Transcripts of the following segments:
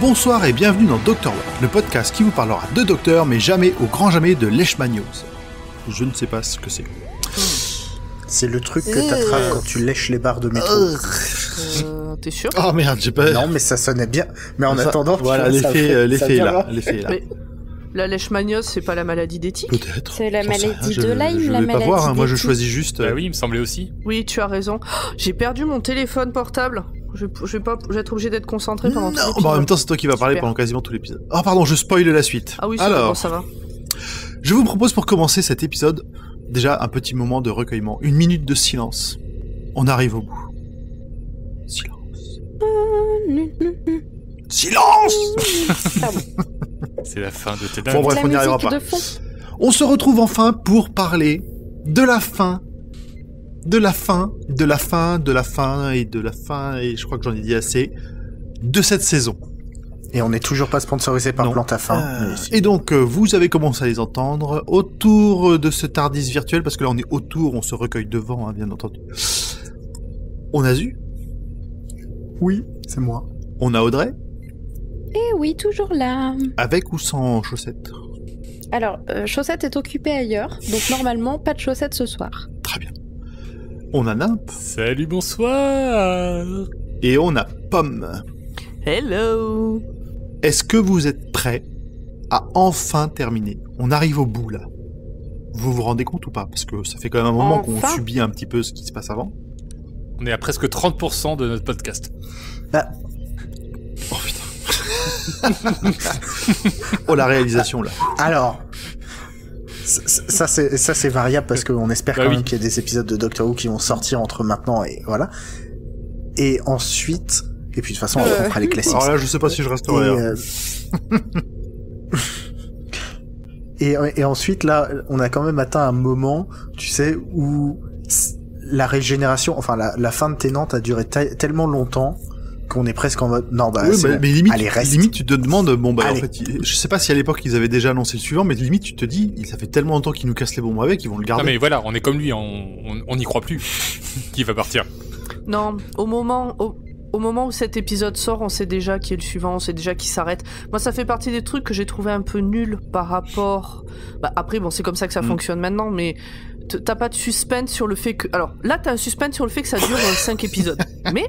Bonsoir et bienvenue dans Dr. Watt, le podcast qui vous parlera de docteur, mais jamais, au grand jamais, de leishmaniose. Je ne sais pas ce que c'est. C'est le truc que t'attrapes quand tu lèches les barres de métro. T'es sûr? Oh merde, j'ai pas... Non, mais ça sonnait bien. Mais en attendant... Voilà, l'effet est là. L'effet est là. Mais la leishmaniose, c'est pas la maladie d'éthique? Peut-être. C'est la maladie de Lyme, je la vais pas maladie voir, hein. Moi je d'éthique. choisis juste... Bah oui, il me semblait aussi. Oui, tu as raison. Oh, j'ai perdu mon téléphone portable. Je vais être obligé d'être concentré pendant tout Non, l'épisode. bah en même temps c'est toi qui vas parler Super. pendant quasiment tout l'épisode. Oh pardon, je spoil la suite. Ah oui, Alors, ça va. je vous propose pour commencer cet épisode, déjà un petit moment de recueillement. 1 minute de silence. On arrive au bout. Silence. Silence. C'est la fin de tes Bon, dingues. bref, La on n'y arrivera musique pas. de fond. On se retrouve enfin pour parler de la fin. De la fin, et de la fin, et je crois que j'en ai dit assez, de cette saison. Et on n'est toujours pas sponsorisé par Non. Plantafin. Mais si. Et donc, vous avez commencé à les entendre autour de ce Tardis virtuel, parce que là on est autour, on se recueille devant, hein, bien entendu. On a Zu, Oui, c'est moi. on a Audrey, Eh oui, toujours là. avec ou sans chaussettes. Alors, Chaussette est occupée ailleurs, donc normalement, pas de chaussettes ce soir. Très bien. On a Nimp, Salut, bonsoir. et on a Pomme. Hello. Est-ce que vous êtes prêts à enfin terminer? On arrive au bout, là. Vous vous rendez compte ou pas? Parce que ça fait quand même un moment qu'on Enfin. subit un petit peu ce qui se passe avant. On est à presque 30% de notre podcast. Bah, Oh putain. Oh la réalisation, là. alors... Ça c'est variable parce qu'on espère Bah quand oui. même qu'il y a des épisodes de Doctor Who qui vont sortir entre maintenant et voilà. Et ensuite... Et puis de toute façon, on fera les classiques. Alors là, je sais pas si je Et, resterai. et ensuite, là, on a quand même atteint un moment, tu sais, où la régénération, enfin la fin de Tennant a duré tellement longtemps qu'on est presque en mode non bah Oui, c'est bah, bon. mais limite, Allez, reste. limite, tu te demandes, bon bah en Allez. fait, je sais pas si à l'époque ils avaient déjà annoncé le suivant, mais limite tu te dis, ça fait tellement longtemps qu'ils nous cassent les bonbons avec, ils vont le Non garder. mais voilà, on est comme lui, on n'y croit plus. Qui va partir? Non, au moment où cet épisode sort, on sait déjà qui est le suivant, on sait déjà qui s'arrête. Moi, ça fait partie des trucs que j'ai trouvé un peu nuls par rapport... Bah, après, bon, c'est comme ça que ça fonctionne maintenant, mais t'as pas de suspense sur le fait que... Alors, là, t'as un suspense sur le fait que ça dure 5 épisodes. Mais...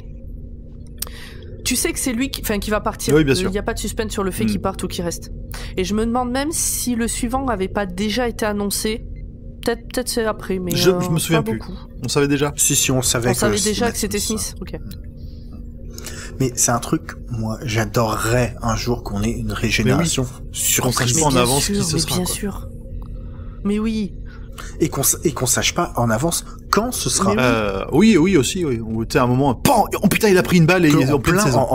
Tu sais que c'est lui qui va partir. Oui, bien sûr. Il n'y a pas de suspense sur le fait qu'il parte ou qu'il reste. Et je me demande même si le suivant n'avait pas déjà été annoncé. Peut-être c'est après, mais Je me souviens pas plus. beaucoup. On savait déjà. Si, on savait On que savait c'était déjà que c'était Smith. Ok. Mais c'est un truc, moi, j'adorerais un jour qu'on ait une régénération On surprise. sache pas en bien avance sûr, qui ce mais sera, bien quoi. sûr. Mais oui. Et qu'on sache pas en avance quand ce sera. Mais Oui, aussi, oui. Tu sais, à un moment, pan, oh putain, il a pris une balle et il est en pleine saison.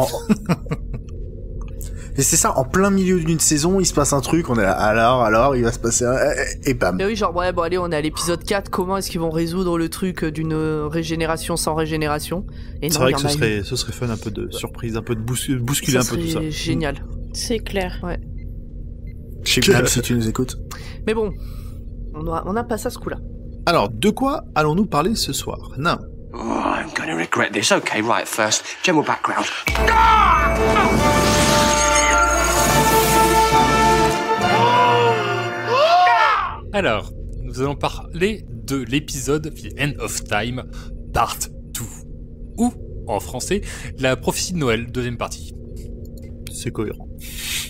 Et c'est ça, en plein milieu d'une saison, il se passe un truc, on est là, alors, il va se passer un... Et bam. Mais oui, genre, ouais, bon, allez, on est à l'épisode 4. Comment est-ce qu'ils vont résoudre le truc d'une régénération sans régénération? Et C'est non, vrai il que y en a une. ce serait fun, un peu de surprise, un peu de bousculer un peu tout ça. serait génial. C'est clair. Chez Blam, si tu nous écoutes. Mais bon, on n'a pas ça ce coup-là. Alors, de quoi allons-nous parler ce soir? Non. Oh, I'm going to regret this. Okay, right, first, general background. Alors, nous allons parler de l'épisode The End of Time, Part 2. Ou, en français, la prophétie de Noël, deuxième partie. C'est cohérent.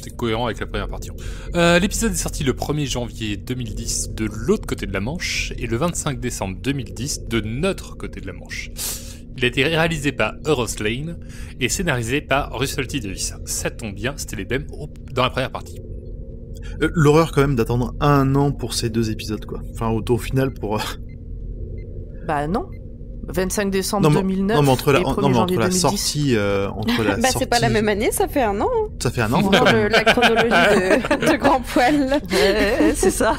C'est cohérent avec la première partie. L'épisode est sorti le 1er janvier 2010 de l'autre côté de la Manche et le 25 décembre 2010 de notre côté de la Manche. Il a été réalisé par Euros Lane et scénarisé par Russell T. Davies. Ça tombe bien, c'était les mêmes dans la première partie. L'horreur quand même d'attendre 1 an pour ces 2 épisodes, quoi. Enfin, au final, pour... Bah non. 25 décembre 2009 non, mais entre la, et 1er non, mais entre janvier la 2010. sortie... entre la Bah, sortie... c'est pas la même année, ça fait un an. Hein. Ça fait 1 an. Dans la chronologie de Grand Poil. Ouais, c'est ça.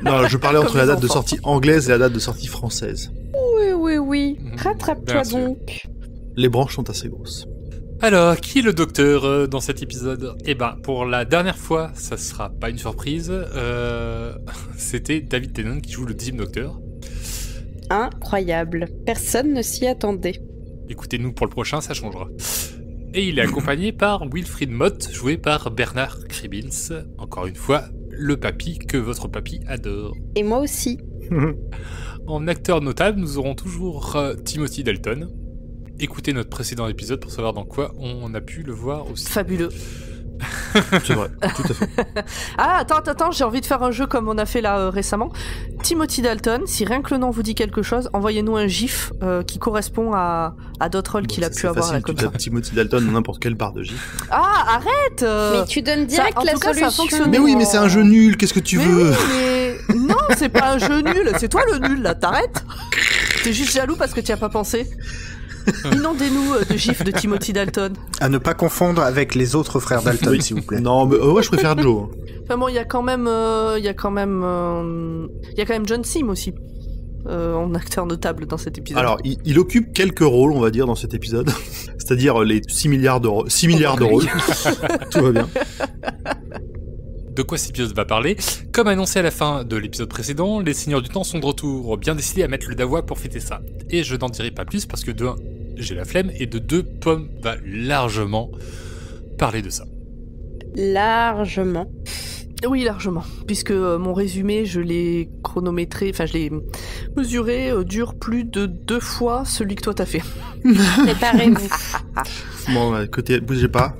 Non, je parlais entre Comme la les date de enfants. sortie anglaise et la date de sortie française. Oui. Bien Rattrape-toi sûr. donc. Les branches sont assez grosses. Alors, qui est le docteur dans cet épisode? Eh ben, pour la dernière fois, ça sera pas une surprise. C'était David Tennant qui joue le 10e docteur. Incroyable. Personne ne s'y attendait. Écoutez-nous pour le prochain, ça changera. Et il est accompagné par Wilfried Mott, joué par Bernard Cribbins. Encore une fois, le papy que votre papy adore. Et moi aussi. En acteur notable, nous aurons toujours Timothy Dalton. Écoutez notre précédent épisode pour savoir dans quoi on a pu le voir aussi. Fabuleux. C'est vrai, tout à fait. Ah, attends, j'ai envie de faire un jeu comme on a fait là récemment. Timothy Dalton, si rien que le nom vous dit quelque chose, envoyez-nous un gif qui correspond à d'autres rôles qu'il a pu avoir à la Tu comme ça. tapes Timothy Dalton dans n'importe quelle barre de gif. Ah, arrête Mais tu donnes direct en la tout cas, ça a solution. fonctionné. Mais oui, mais c'est un jeu nul, qu'est-ce que tu Mais veux? oui, mais... Non, c'est pas un jeu nul, c'est toi le nul là, t'arrêtes. T'es juste jaloux parce que tu as pas pensé. Inondez-nous de gifs de Timothy Dalton. À ne pas confondre avec les autres frères Dalton, Oui. s'il vous plaît. Non, mais ouais, je préfère Joe. Enfin bon, il y a quand même John Sim aussi. En acteur notable dans cet épisode. Alors, il occupe quelques rôles, on va dire, dans cet épisode. C'est-à-dire les 6 milliards de rôles. Tout va bien. De quoi cet épisode va parler? Comme annoncé à la fin de l'épisode précédent, les Seigneurs du Temps sont de retour, bien décidés à mettre le Davois pour fêter ça. Et je n'en dirai pas plus parce que de 1, j'ai la flemme, et de 2, Pomme va largement parler de ça. Largement. Oui, largement. Puisque mon résumé, je l'ai chronométré, enfin je l'ai mesuré, dure plus de 2 fois celui que toi t'as fait. Préparez-vous. Bon, côté, bougez pas.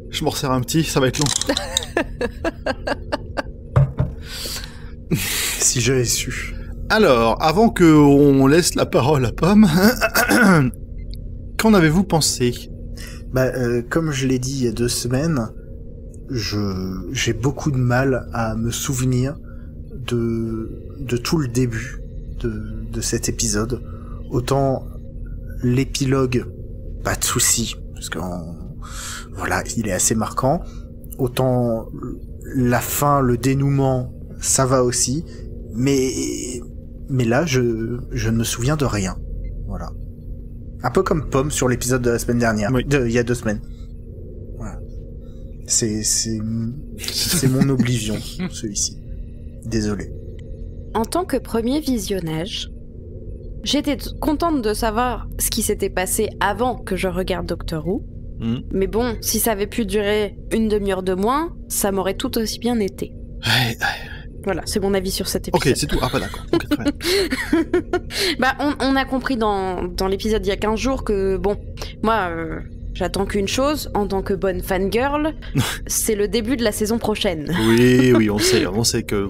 Je m'en resserre un petit, ça va être long. Si j'avais su. Alors, avant qu'on laisse la parole à Pomme, qu'en avez-vous pensé? Comme je l'ai dit il y a 2 semaines, j'ai beaucoup de mal à me souvenir de tout le début de cet épisode. Autant l'épilogue, pas de souci, parce que voilà, il est assez marquant. Autant la fin, le dénouement, ça va aussi. Mais là, je ne me souviens de rien. Voilà. Un peu comme Pomme sur l'épisode de la semaine dernière. Oui. Il y a 2 semaines. Voilà. C'est mon oblivion, celui-ci. Désolé. En tant que premier visionnage, j'étais contente de savoir ce qui s'était passé avant que je regarde Doctor Who. Mais bon, si ça avait pu durer une demi-heure de moins, ça m'aurait tout aussi bien été. Ouais. Voilà, c'est mon avis sur cet épisode. Ok, c'est tout. Ah, pas d'accord. Ok, très bien. On a compris dans l'épisode il y a 15 jours que, bon, moi, j'attends qu'une chose, en tant que bonne fangirl, c'est le début de la saison prochaine. Oui, on sait que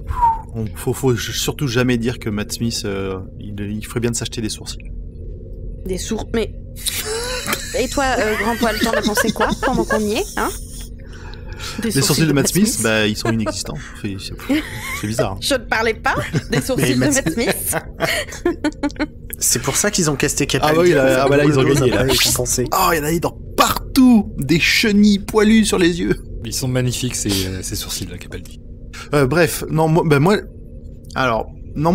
faut surtout jamais dire que Matt Smith, il ferait bien de s'acheter des sourcils. Des sourds... Mais... Et toi, Grand Poil, t'en as pensé quoi pendant qu'on y est, hein? Des Les sourcils de Matt Smith, bah, ils sont inexistants. C'est bizarre. Hein. Je ne parlais pas des sourcils de Matt Smith. C'est pour ça qu'ils ont casté Capaldi. Ah oui, là, ils ont gagné, là. Ah, il y en a dans partout! Des chenilles poilues sur les yeux. Ils sont magnifiques, ces sourcils, là, Capaldi. Bref, non, moi,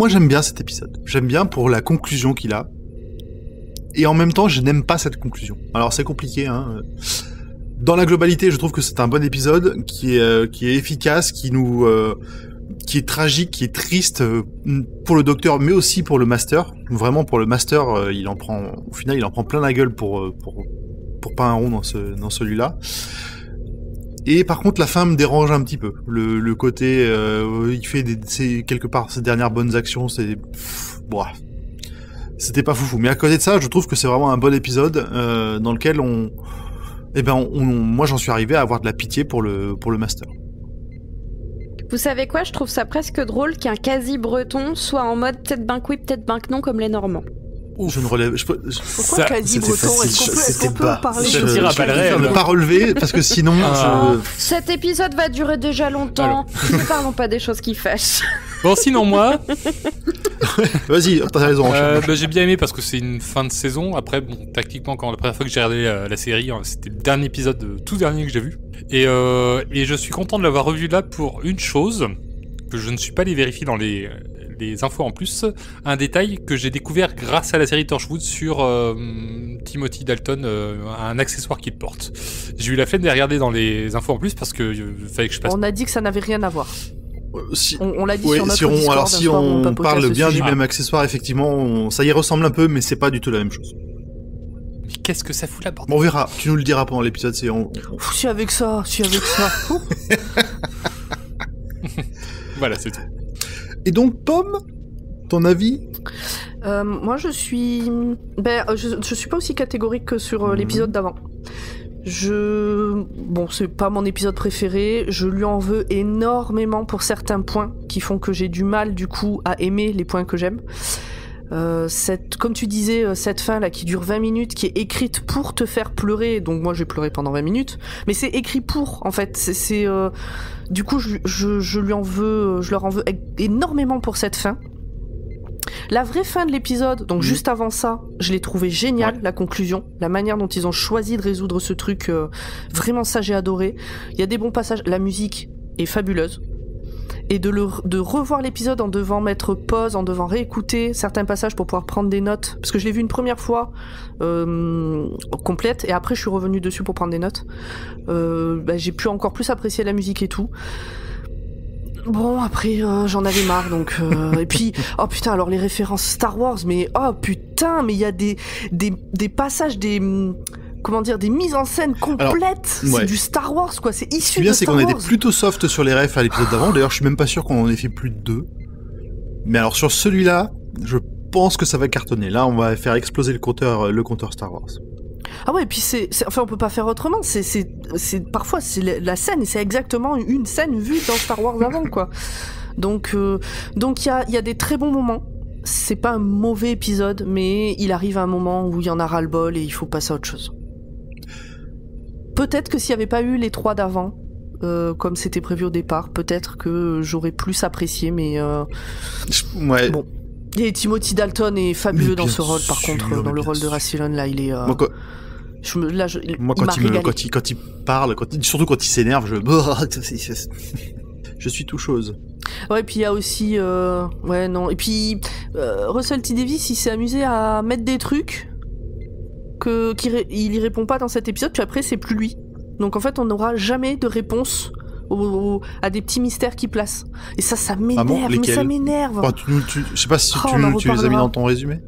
j'aime bien cet épisode. J'aime bien pour la conclusion qu'il a. Et en même temps, je n'aime pas cette conclusion. Alors, c'est compliqué, hein. Dans la globalité, je trouve que c'est un bon épisode qui est efficace, qui est tragique, qui est triste pour le docteur, mais aussi pour le master. Vraiment, pour le master, au final, il en prend plein la gueule pour pas un rond dans celui-là. Et par contre, la fin me dérange un petit peu. Le côté, il fait quelque part ses dernières bonnes actions, c'était pas foufou. Mais à côté de ça, je trouve que c'est vraiment un bon épisode dans lequel moi j'en suis arrivé à avoir de la pitié pour le master. Vous savez quoi? Je trouve ça presque drôle qu'un quasi-breton soit en mode peut-être ben que oui, peut-être ben que non, comme les Normands. Je ne relève. Pourquoi quasi breton? Est-ce qu'on peut parler Je de... tire à balles réelles. Ne pas relever parce que sinon. Cet épisode va durer déjà longtemps. Ne parlons pas des choses qui fâchent. Bon, sinon moi, Vas-y, t'as raison. j'ai bien aimé parce que c'est une fin de saison. Après, bon, tactiquement, quand la première fois que j'ai regardé la série, c'était le dernier épisode, tout dernier que j'ai vu. Et je suis content de l'avoir revu là pour une chose que je ne suis pas allé vérifier dans les les infos en plus, un détail que j'ai découvert grâce à la série Torchwood sur Timothy Dalton, un accessoire qu'il porte. J'ai eu la flemme de regarder dans les infos en plus parce que fallait que je passe. On a dit que ça n'avait rien à voir. On l'a dit ouais, sur notre Discord. Alors si on parle bien du sujet. même accessoire, effectivement, ça y ressemble un peu, mais c'est pas du tout la même chose. Mais qu'est-ce que ça fout là, bordel? Bon, on verra. Tu nous le diras pendant l'épisode. Si avec ça. Voilà, c'est tout. Et donc, Pomme, ton avis? Moi, je suis pas aussi catégorique que sur l'épisode d'avant. Bon, c'est pas mon épisode préféré. Je lui en veux énormément pour certains points qui font que j'ai du mal, du coup, à aimer les points que j'aime. Comme tu disais, cette fin là qui dure 20 minutes, qui est écrite pour te faire pleurer, donc moi j'ai pleuré pendant 20 minutes, mais c'est écrit pour, en fait, du coup je leur en veux énormément pour cette fin. La vraie fin de l'épisode, donc juste avant ça, je l'ai trouvé génial, la conclusion, la manière dont ils ont choisi de résoudre ce truc, vraiment ça j'ai adoré. Il y a des bons passages, la musique est fabuleuse. Et de revoir l'épisode en devant mettre pause, en devant réécouter certains passages pour pouvoir prendre des notes, parce que je l'ai vu une première fois complète, et après je suis revenue dessus pour prendre des notes. J'ai pu encore plus apprécier la musique et tout. Bon, après j'en avais marre, donc et puis oh putain, alors les références Star Wars, mais oh putain, mais il y a des passages, des mises en scène complètes. C'est du Star Wars, quoi. C'est issu de Star Wars. C'est qu'on était plutôt soft sur les refs à l'épisode d'avant. D'ailleurs, je suis même pas sûr qu'on en ait fait plus de 2. Mais alors, sur celui-là, je pense que ça va cartonner. Là, on va faire exploser le compteur Star Wars. Ah ouais, et puis enfin, on peut pas faire autrement. Parfois, c'est la scène, et c'est exactement une scène vue dans Star Wars avant, quoi. Donc, il y a des très bons moments. C'est pas un mauvais épisode, mais il arrive à un moment où il y en a ras-le-bol et il faut passer à autre chose. Peut-être que s'il n'y avait pas eu les 3 d'avant, comme c'était prévu au départ, peut-être que j'aurais plus apprécié, mais ouais. Bon. Et Timothy Dalton est fabuleux dans ce rôle, par contre, dans le rôle de Rassilon, là, il est... Quand il parle, surtout quand il s'énerve, je suis tout chose. Ouais, puis il y a aussi... Et puis, Russell T. Davies, il s'est amusé à mettre des trucs il y répond pas dans cet épisode, puis après, c'est plus lui. Donc en fait, on n'aura jamais de réponse à des petits mystères qu'il place. Et ça m'énerve, mais ça m'énerve. Je sais pas si tu les as mis dans ton résumé.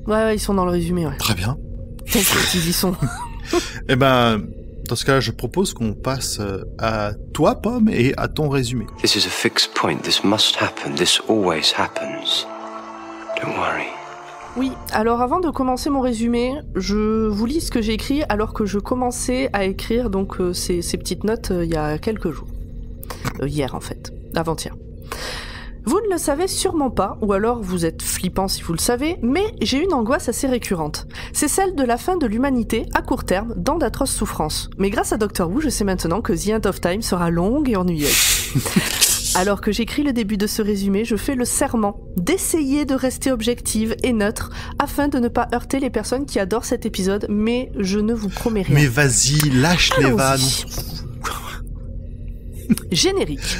Ouais, ils sont dans le résumé, ouais. Très bien. Ils y sont. Eh ben, dans ce cas-là, je propose qu'on passe à toi, Pomme, et à ton résumé. This is a fixed point. This must happen. This always happens. Don't worry. Oui, alors avant de commencer mon résumé, je vous lis ce que j'ai écrit alors que je commençais à écrire donc ces petites notes il y a quelques jours. Hier en fait, avant-hier. Vous ne le savez sûrement pas, ou alors vous êtes flippant si vous le savez, mais j'ai une angoisse assez récurrente. C'est celle de la fin de l'humanité à court terme dans d'atroces souffrances. Mais grâce à Doctor Who, je sais maintenant que The End of Time sera longue et ennuyeuse. Alors que j'écris le début de ce résumé, je fais le serment d'essayer de rester objective et neutre afin de ne pas heurter les personnes qui adorent cet épisode, mais je ne vous promets rien. Mais vas-y, lâche les vannes. Générique.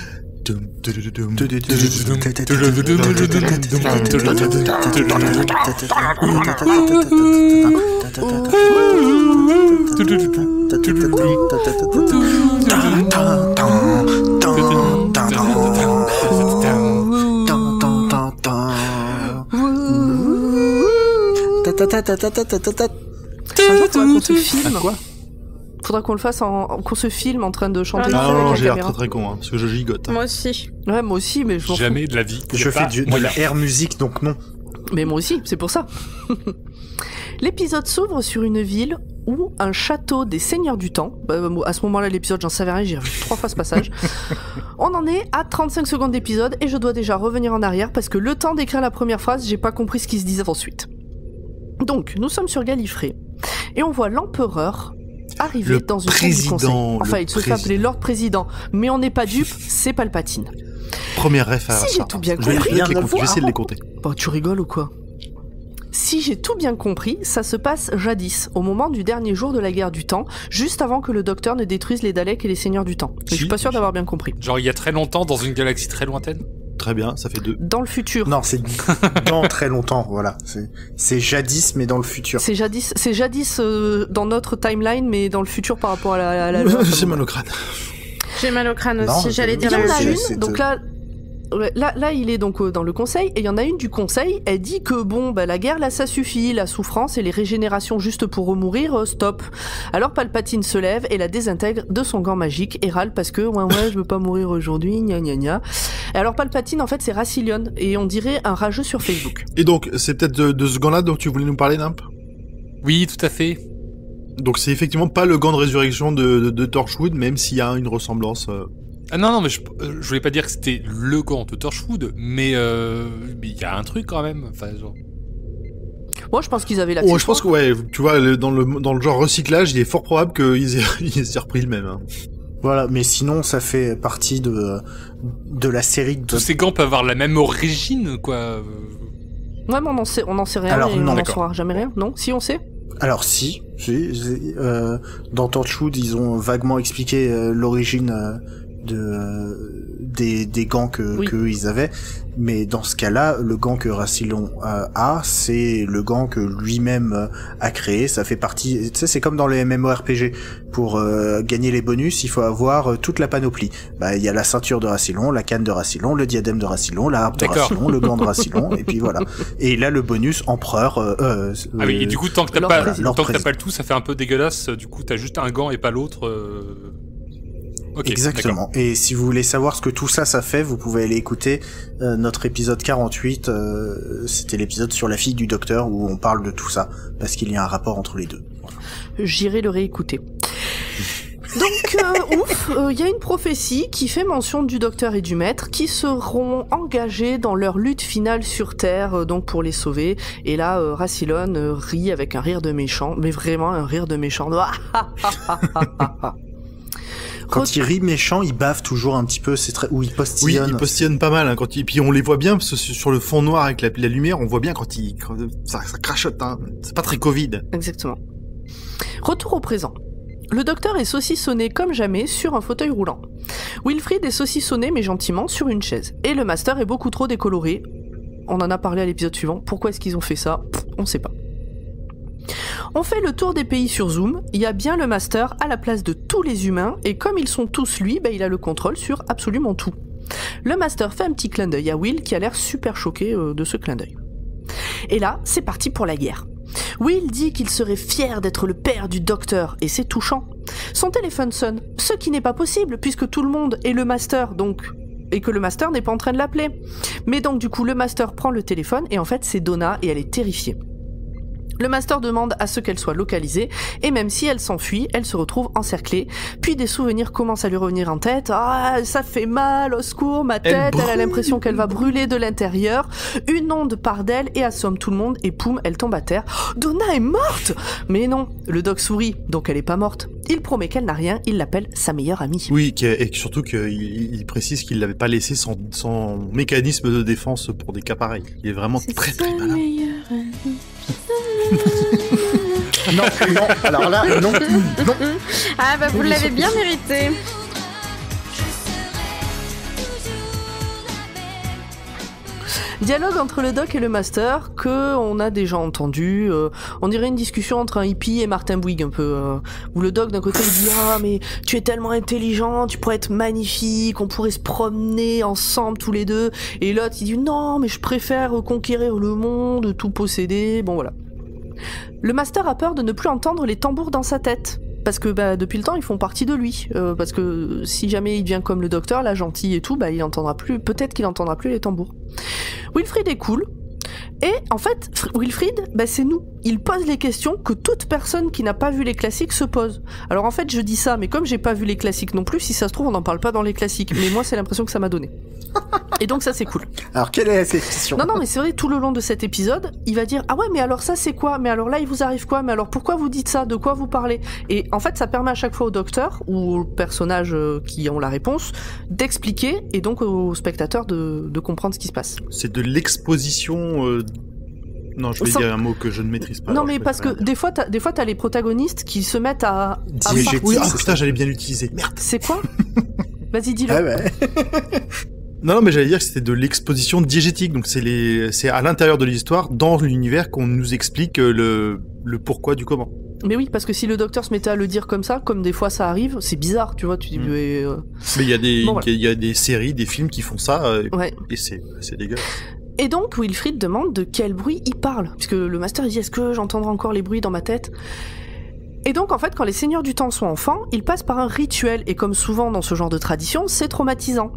Faudra qu'on se filme. Qu'on se filme en train de chanter. Non, j'ai l'air très con, parce que je gigote. Moi aussi. Ouais, moi aussi, mais je m'en fous. Jamais de la vie. Je fais de la air musique, donc non. Mais moi aussi, c'est pour ça. L'épisode s'ouvre sur une ville où un château des seigneurs du temps, à ce moment-là l'épisode j'en savais rien, j'ai revu 3 fois ce passage. On en est à 35 secondes d'épisode et je dois déjà revenir en arrière parce que le temps d'écrire la première phrase, j'ai pas compris ce qui se disait ensuite. Donc, nous sommes sur Gallifrey et on voit l'empereur arriver dans une salle du conseil. Enfin, il se fait appeler Lord Président, mais on n'est pas dupe, c'est Palpatine. Première ref à si j'ai tout bien compris, j'essaie de les compter. Bah, tu rigoles ou quoi? Si j'ai tout bien compris, ça se passe jadis, au moment du dernier jour de la guerre du temps, juste avant que le Docteur ne détruise les Daleks et les Seigneurs du temps. Mais je suis pas sûr d'avoir bien compris. Genre il y a très longtemps, dans une galaxie très lointaine? très bien, ça fait 2. Dans le futur. Non, c'est dans très longtemps, voilà. C'est jadis, mais dans le futur. C'est jadis dans notre timeline, mais dans le futur par rapport à la loi. J'ai mal au crâne. J'ai mal au crâne aussi, Non, j'allais Il dire y en la a même une, chose. donc là, il est donc dans le conseil, et il y en a une du conseil, elle dit que bon, bah, la guerre, là, ça suffit, la souffrance et les régénérations juste pour remourir, stop. Alors Palpatine se lève et la désintègre de son gant magique et râle parce que, ouais, je veux pas mourir aujourd'hui, gna gna gna. Et alors Palpatine, en fait, c'est Rassilon, et on dirait un rageux sur Facebook. Et donc, c'est peut-être de ce gant-là dont tu voulais nous parler, Nimp? Oui, tout à fait. Donc c'est effectivement pas le gant de résurrection de Torchwood, même s'il y a une ressemblance... Ah non, mais je voulais pas dire que c'était le gant de Torchwood, mais il y a un truc quand même. Enfin, genre... Moi, je pense qu'ils avaient la je pense que, ouais, tu vois, dans le genre recyclage, il est fort probable qu'ils aient repris le même. Hein. Voilà, mais sinon, ça fait partie de la série de... Tous ces gants peuvent avoir la même origine, quoi. Ouais, mais on en sait rien. Alors, et non, on n'en d'accord. saura jamais rien. Non, si on sait. Alors si, dans Torchwood, ils ont vaguement expliqué l'origine des gants que ils avaient, mais dans ce cas-là, le gant que Rassilon a, c'est le gant que lui-même a créé. Ça fait partie, tu sais, c'est comme dans les MMORPG. Pour gagner les bonus, il faut avoir toute la panoplie. Bah, il y a la ceinture de Rassilon, la canne de Rassilon, le diadème de Rassilon, la harpe de D'accord. Rassilon, le gant de Rassilon, et puis voilà. Et là, le bonus empereur. Ah oui, et du coup, tant que t'as Lord pas, Président. tant que t'as pas le tout, ça fait un peu dégueulasse. Du coup, t'as juste un gant et pas l'autre. Ok, exactement. Et si vous voulez savoir ce que tout ça fait, vous pouvez aller écouter notre épisode 48. C'était l'épisode sur la fille du docteur où on parle de tout ça, parce qu'il y a un rapport entre les deux. Voilà. J'irai le réécouter. Donc, il y a une prophétie qui fait mention du docteur et du maître qui seront engagés dans leur lutte finale sur Terre, donc pour les sauver. Et là, Rassilon rit avec un rire de méchant, mais vraiment un rire de méchant. Quand il rit méchant, il bave toujours un petit peu, c'est très... ou il Oui, postillonne. il postillonne pas mal. Hein, puis on les voit bien, parce que sur le fond noir avec la lumière, on voit bien quand ça crachote. Hein. C'est pas très Covid. Exactement. Retour au présent. Le docteur est saucissonné comme jamais sur un fauteuil roulant. Wilfrid est saucissonné mais gentiment sur une chaise. Et le master est beaucoup trop décoloré. On en a parlé à l'épisode suivant. Pourquoi est-ce qu'ils ont fait ça ? On sait pas. On fait le tour des pays sur Zoom. Il y a bien le master à la place de tous les humains. Et comme ils sont tous lui, il a le contrôle sur absolument tout. Le master fait un petit clin d'œil à Will qui a l'air super choqué de ce clin d'œil. Et là, c'est parti pour la guerre. Will dit qu'il serait fier d'être le père du docteur, et c'est touchant. Son téléphone sonne, ce qui n'est pas possible, puisque tout le monde est le master, et que le master n'est pas en train de l'appeler. Mais donc du coup, le master prend le téléphone, et en fait c'est Donna, et elle est terrifiée. Le master demande à ce qu'elle soit localisée, et même si elle s'enfuit, elle se retrouve encerclée, puis des souvenirs commencent à lui revenir en tête. Ah, ça fait mal, au secours, ma tête, elle a l'impression qu'elle va brûler de l'intérieur. Une onde part d'elle et assomme tout le monde, et poum, elle tombe à terre. Donna est morte! Mais non, le doc sourit, donc elle est pas morte. Il promet qu'elle n'a rien, il l'appelle sa meilleure amie. Oui, et surtout qu'il précise qu'il l'avait pas laissé sans mécanisme de défense pour des cas pareils. Il est vraiment très très malin. Non, alors là, non. Ah bah vous l'avez bien mérité. Dialogue entre le doc et le master que on a déjà entendu. On dirait une discussion entre un hippie et Martin Bouygues un peu. Où le doc d'un côté il dit ah mais tu es tellement intelligent, tu pourrais être magnifique, on pourrait se promener ensemble tous les deux. Et l'autre il dit non mais je préfère conquérir le monde, tout posséder. Bon voilà. Le master a peur de ne plus entendre les tambours dans sa tête. Parce que depuis le temps, ils font partie de lui. Parce que si jamais il devient comme le docteur, là, gentil et tout, il entendra plus. Peut-être qu'il entendra plus les tambours. Wilfrid est cool. Et en fait, Wilfrid, c'est nous. Il pose les questions que toute personne qui n'a pas vu les classiques se pose. Alors en fait, je dis ça, mais comme j'ai pas vu les classiques non plus, si ça se trouve, on n'en parle pas dans les classiques. Mais moi, c'est l'impression que ça m'a donné. Et donc ça, c'est cool. Alors quelle est cette question ? Non, mais c'est vrai, tout le long de cet épisode, il va dire « Ah ouais, mais alors ça, c'est quoi ? Mais alors là, il vous arrive quoi ? Mais alors pourquoi vous dites ça ? De quoi vous parlez ?» Et en fait, ça permet à chaque fois au docteur, ou aux personnages qui ont la réponse, d'expliquer, et donc aux spectateurs de comprendre ce qui se passe. C'est de l'exposition... Non, je vais dire un mot que je ne maîtrise pas. Non, mais parce que des fois, t'as les protagonistes qui se mettent à oui, putain, j'allais bien l'utiliser. Merde. C'est quoi ? Vas-y, dis-le. Ah ouais. Non, mais j'allais dire que c'était de l'exposition diégétique, donc c'est à l'intérieur de l'histoire, dans l'univers, qu'on nous explique le pourquoi du comment. Mais oui, parce que si le docteur se mettait à le dire comme ça, comme des fois ça arrive, c'est bizarre, tu vois, tu dis... Mais il y a des, bon, voilà. il y a des séries, des films qui font ça, Ouais. et c'est dégueulasse. Et donc, Wilfried demande de quel bruit il parle, puisque le master il dit, est-ce que j'entendrai encore les bruits dans ma tête ? Et donc, en fait, quand les seigneurs du temps sont enfants, ils passent par un rituel, et comme souvent dans ce genre de tradition, c'est traumatisant.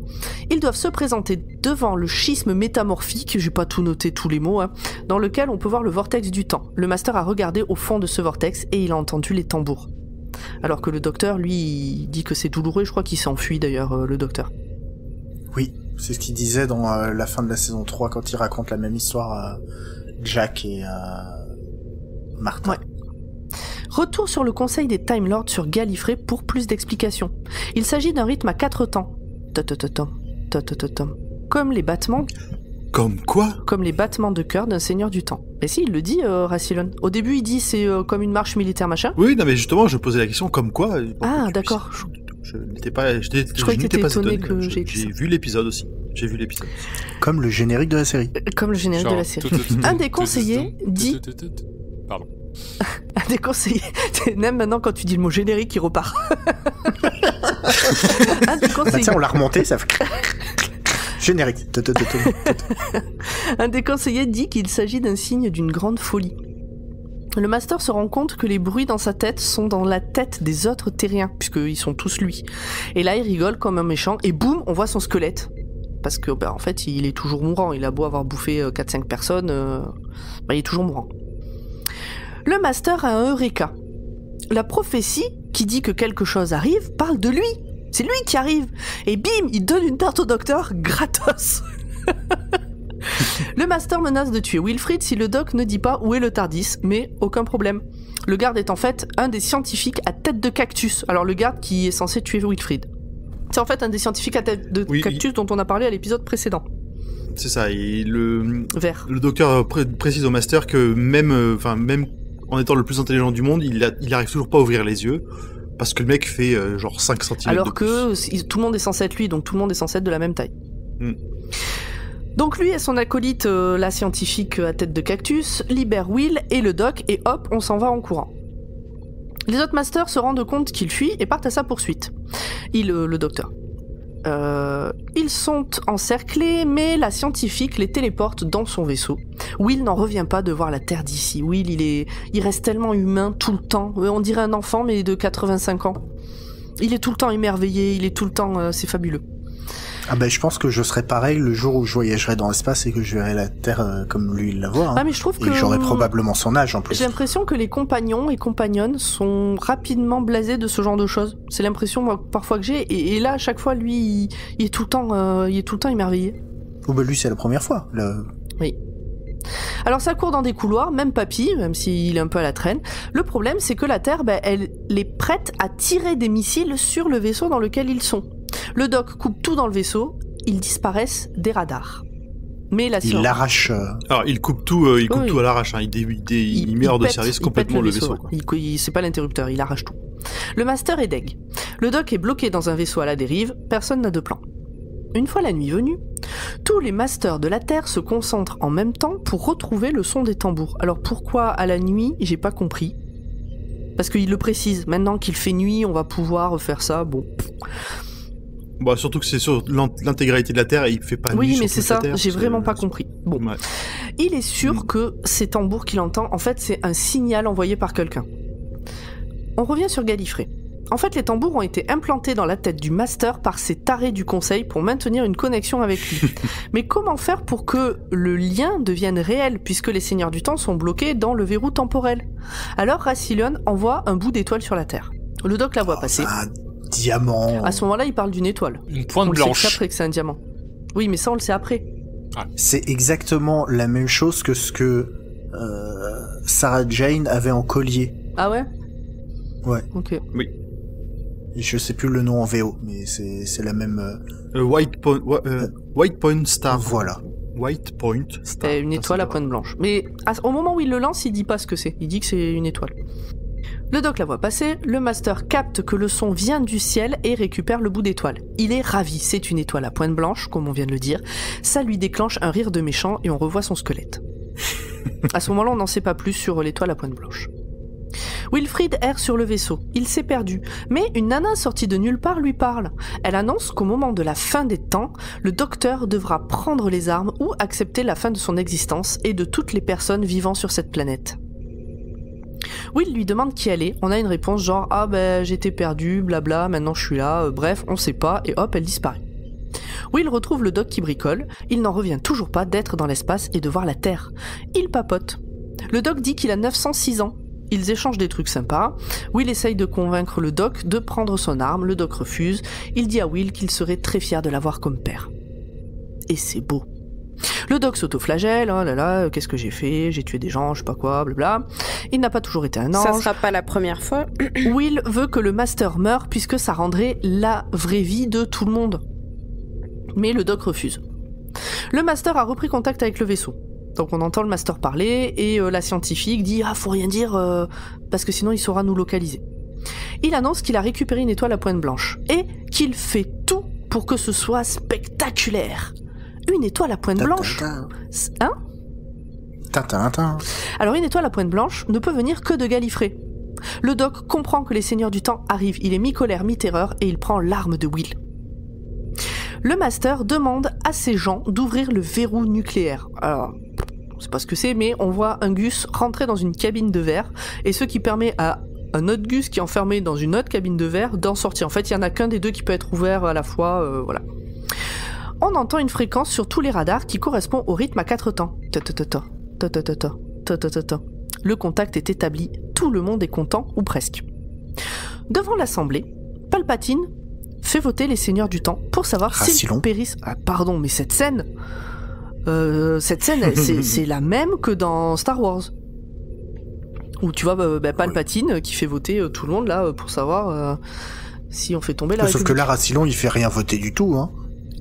Ils doivent se présenter devant le schisme métamorphique, j'ai pas tout noté tous les mots, hein, dans lequel on peut voir le vortex du temps. Le master a regardé au fond de ce vortex, et il a entendu les tambours. Alors que le docteur, lui, il dit que c'est douloureux, je crois qu'il s'enfuit d'ailleurs, le docteur. Oui, c'est ce qu'il disait dans la fin de la saison 3, quand il raconte la même histoire à Jack et à Martha. Ouais. Retour sur le conseil des Time Lords sur Gallifrey pour plus d'explications. Il s'agit d'un rythme à 4 temps. Comme les battements... Comme quoi ? Comme les battements de cœur d'un seigneur du temps. Mais si, il le dit, Rassilon. Au début, il dit c'est comme une marche militaire, machin. Oui, non, mais justement, je posais la question comme quoi. Ah, d'accord. Je n'étais pas. Je croyais que n'étais t'étais pas étonné étonné. que j'ai écrit ça. J'ai vu l'épisode aussi. Comme le générique de la série. Comme le générique de la série. Un des conseillers dit... Pardon. Un des conseillers... Même maintenant, quand tu dis le mot générique, il repart. Un des conseillers... Bah tiens, on l'a remonté, ça fait... Générique. Un des conseillers dit qu'il s'agit d'un signe d'une grande folie. Le master se rend compte que les bruits dans sa tête sont dans la tête des autres terriens, puisqu'ils sont tous lui. Et là, il rigole comme un méchant, et boum, on voit son squelette. Parce que, en fait, il est toujours mourant. Il a beau avoir bouffé 4-5 personnes, il est toujours mourant. Le master a un eureka. La prophétie, qui dit que quelque chose arrive, parle de lui. C'est lui qui arrive. Et bim, il donne une tarte au docteur gratos. Le master menace de tuer Wilfried si le doc ne dit pas où est le TARDIS, mais aucun problème. Le garde est en fait un des scientifiques à tête de cactus. Alors le garde qui est censé tuer Wilfried. C'est en fait un des scientifiques à tête de cactus dont on a parlé à l'épisode précédent. C'est ça, et le docteur précise au master que même en étant le plus intelligent du monde, il arrive toujours pas à ouvrir les yeux, parce que le mec fait genre 5 cm alors de plus. Que tout le monde est censé être lui, donc tout le monde est censé être de la même taille. Donc lui et son acolyte, la scientifique à tête de cactus, libèrent Will et le doc, et hop, on s'en va en courant. Les autres masters se rendent compte qu'il fuit et partent à sa poursuite. Le docteur. Ils sont encerclés, mais la scientifique les téléporte dans son vaisseau. Will n'en revient pas de voir la Terre d'ici. Will, il reste tellement humain tout le temps. On dirait un enfant, mais de 85 ans. Il est tout le temps émerveillé, il est tout le temps... c'est fabuleux. Ah ben je pense que je serais pareil le jour où je voyagerai dans l'espace et que je verrai la Terre comme lui il la voit. Hein. Ah mais je trouve que... Et j'aurai probablement son âge en plus. J'ai l'impression que les compagnons et compagnonnes sont rapidement blasés de ce genre de choses. C'est l'impression moi, parfois que j'ai. Et là, à chaque fois, lui, il est tout le temps émerveillé. Oh ben lui, c'est la première fois. Oui. Alors ça court dans des couloirs, même Papy, même s'il est un peu à la traîne. Le problème, c'est que la Terre, elle est prête à tirer des missiles sur le vaisseau dans lequel ils sont. Le doc coupe tout dans le vaisseau, ils disparaissent des radars. Mais la il l'arrache. Alors il coupe tout, tout à l'arrache. Hein. Il met hors de service complètement le vaisseau. C'est pas l'interrupteur, il arrache tout. Le master est deg. Le doc est bloqué dans un vaisseau à la dérive, personne n'a de plan. Une fois la nuit venue, tous les masters de la Terre se concentrent en même temps pour retrouver le son des tambours. Alors pourquoi à la nuit, j'ai pas compris. Parce qu'il le précise, maintenant qu'il fait nuit, on va pouvoir faire ça, bon... Bah, surtout que c'est sur l'intégralité de la Terre et il fait pas nuit. Oui, mais sur c'est toute ça, la Terre, j'ai vraiment pas compris. Bon. Ouais. Il est sûr que ces tambours qu'il entend, en fait, c'est un signal envoyé par quelqu'un. On revient sur Gallifrey. En fait, les tambours ont été implantés dans la tête du master par ces tarés du conseil pour maintenir une connexion avec lui. Mais comment faire pour que le lien devienne réel, puisque les seigneurs du temps sont bloqués dans le verrou temporel? Alors Rassilon envoie un bout d'étoile sur la Terre. Le doc la voit passer. Diamant. À ce moment-là, il parle d'une étoile. Une pointe on blanche. On le sait après que c'est un diamant. Oui, mais ça, on le sait après. Ah. C'est exactement la même chose que ce que Sarah Jane avait en collier. Ah ouais? Ouais. Ok. Oui. Je sais plus le nom en VO, mais c'est la même... White Point Star. Voilà. White Point Star. Une étoile à pointe blanche. Mais au moment où il le lance, il dit pas ce que c'est. Il dit que c'est une étoile. Le doc la voit passer, le master capte que le son vient du ciel et récupère le bout d'étoile. Il est ravi, c'est une étoile à pointe blanche, comme on vient de le dire. Ça lui déclenche un rire de méchant et on revoit son squelette. À ce moment-là, on n'en sait pas plus sur l'étoile à pointe blanche. Wilfried erre sur le vaisseau, il s'est perdu, mais une nana sortie de nulle part lui parle. Elle annonce qu'au moment de la fin des temps, le docteur devra prendre les armes ou accepter la fin de son existence et de toutes les personnes vivant sur cette planète. Will lui demande qui elle est, on a une réponse genre « Ah ben j'étais perdu, blabla, maintenant je suis là, bref, on sait pas » et hop, elle disparaît. Will retrouve le doc qui bricole, il n'en revient toujours pas d'être dans l'espace et de voir la Terre. Il papote. Le doc dit qu'il a 906 ans. Ils échangent des trucs sympas. Will essaye de convaincre le doc de prendre son arme, le doc refuse. Il dit à Will qu'il serait très fier de l'avoir comme père. Et c'est beau. Le doc s'autoflagelle, oh là là, qu'est-ce que j'ai fait, j'ai tué des gens, je sais pas quoi, blabla. Il n'a pas toujours été un ange. Ça sera pas la première fois. Will veut que le master meure puisque ça rendrait la vraie vie de tout le monde. Mais le doc refuse. Le master a repris contact avec le vaisseau. Donc on entend le master parler et la scientifique dit « Ah, faut rien dire parce que sinon il saura nous localiser ». Il annonce qu'il a récupéré une étoile à pointe blanche et qu'il fait tout pour que ce soit spectaculaire. Une étoile à pointe blanche. Hein ? Alors une étoile à pointe blanche ne peut venir que de Gallifrey. Le doc comprend que les seigneurs du temps arrivent, il est mi-colère, mi-terreur et il prend l'arme de Will. Le master demande à ses gens d'ouvrir le verrou nucléaire. Alors, je sais pas ce que c'est, mais on voit un Gus rentrer dans une cabine de verre et ce qui permet à un autre Gus qui est enfermé dans une autre cabine de verre d'en sortir. En fait, il y en a qu'un des deux qui peut être ouvert à la fois, voilà. On entend une fréquence sur tous les radars qui correspond au rythme à 4 temps. Le contact est établi, tout le monde est content, ou presque. Devant l'assemblée, Palpatine fait voter les seigneurs du temps pour savoir s'ils périssent... Ah, pardon, mais cette scène, c'est la même que dans Star Wars. Où tu vois Palpatine qui fait voter tout le monde là pour savoir si on fait tomber la République. Sauf que là, Rassilon, il fait rien voter du tout, hein.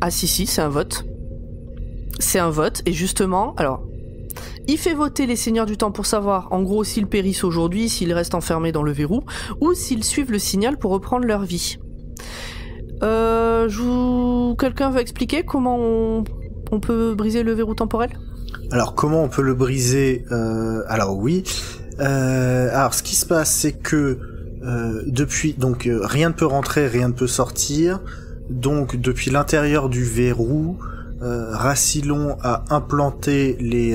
Ah si, c'est un vote. C'est un vote, et justement, alors, il fait voter les seigneurs du temps pour savoir, en gros, s'ils périssent aujourd'hui, s'ils restent enfermés dans le verrou, ou s'ils suivent le signal pour reprendre leur vie. Quelqu'un veut expliquer comment on peut briser le verrou temporel ? Alors, comment on peut le briser ? Alors oui. Alors, ce qui se passe, c'est que depuis, donc rien ne peut rentrer, rien ne peut sortir. Donc, depuis l'intérieur du verrou, Rassilon a implanté les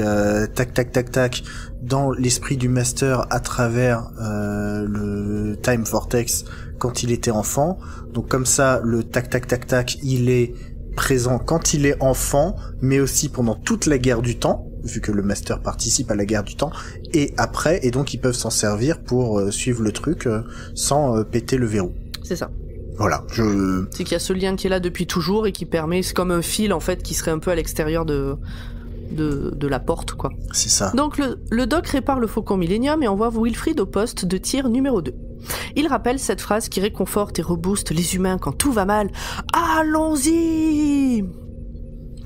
tac dans l'esprit du master à travers le Time Vortex quand il était enfant. Donc comme ça, le tac, il est présent quand il est enfant, mais aussi pendant toute la guerre du temps, vu que le master participe à la guerre du temps, et après, et donc ils peuvent s'en servir pour suivre le truc sans péter le verrou. C'est ça. Voilà, c'est qu'il y a ce lien qui est là depuis toujours et qui permet, c'est comme un fil en fait qui serait un peu à l'extérieur de la porte, quoi. C'est ça. Donc le doc répare le Faucon Millenium et envoie Wilfried au poste de tir numéro 2. Il rappelle cette phrase qui réconforte et rebooste les humains quand tout va mal. Allons-y!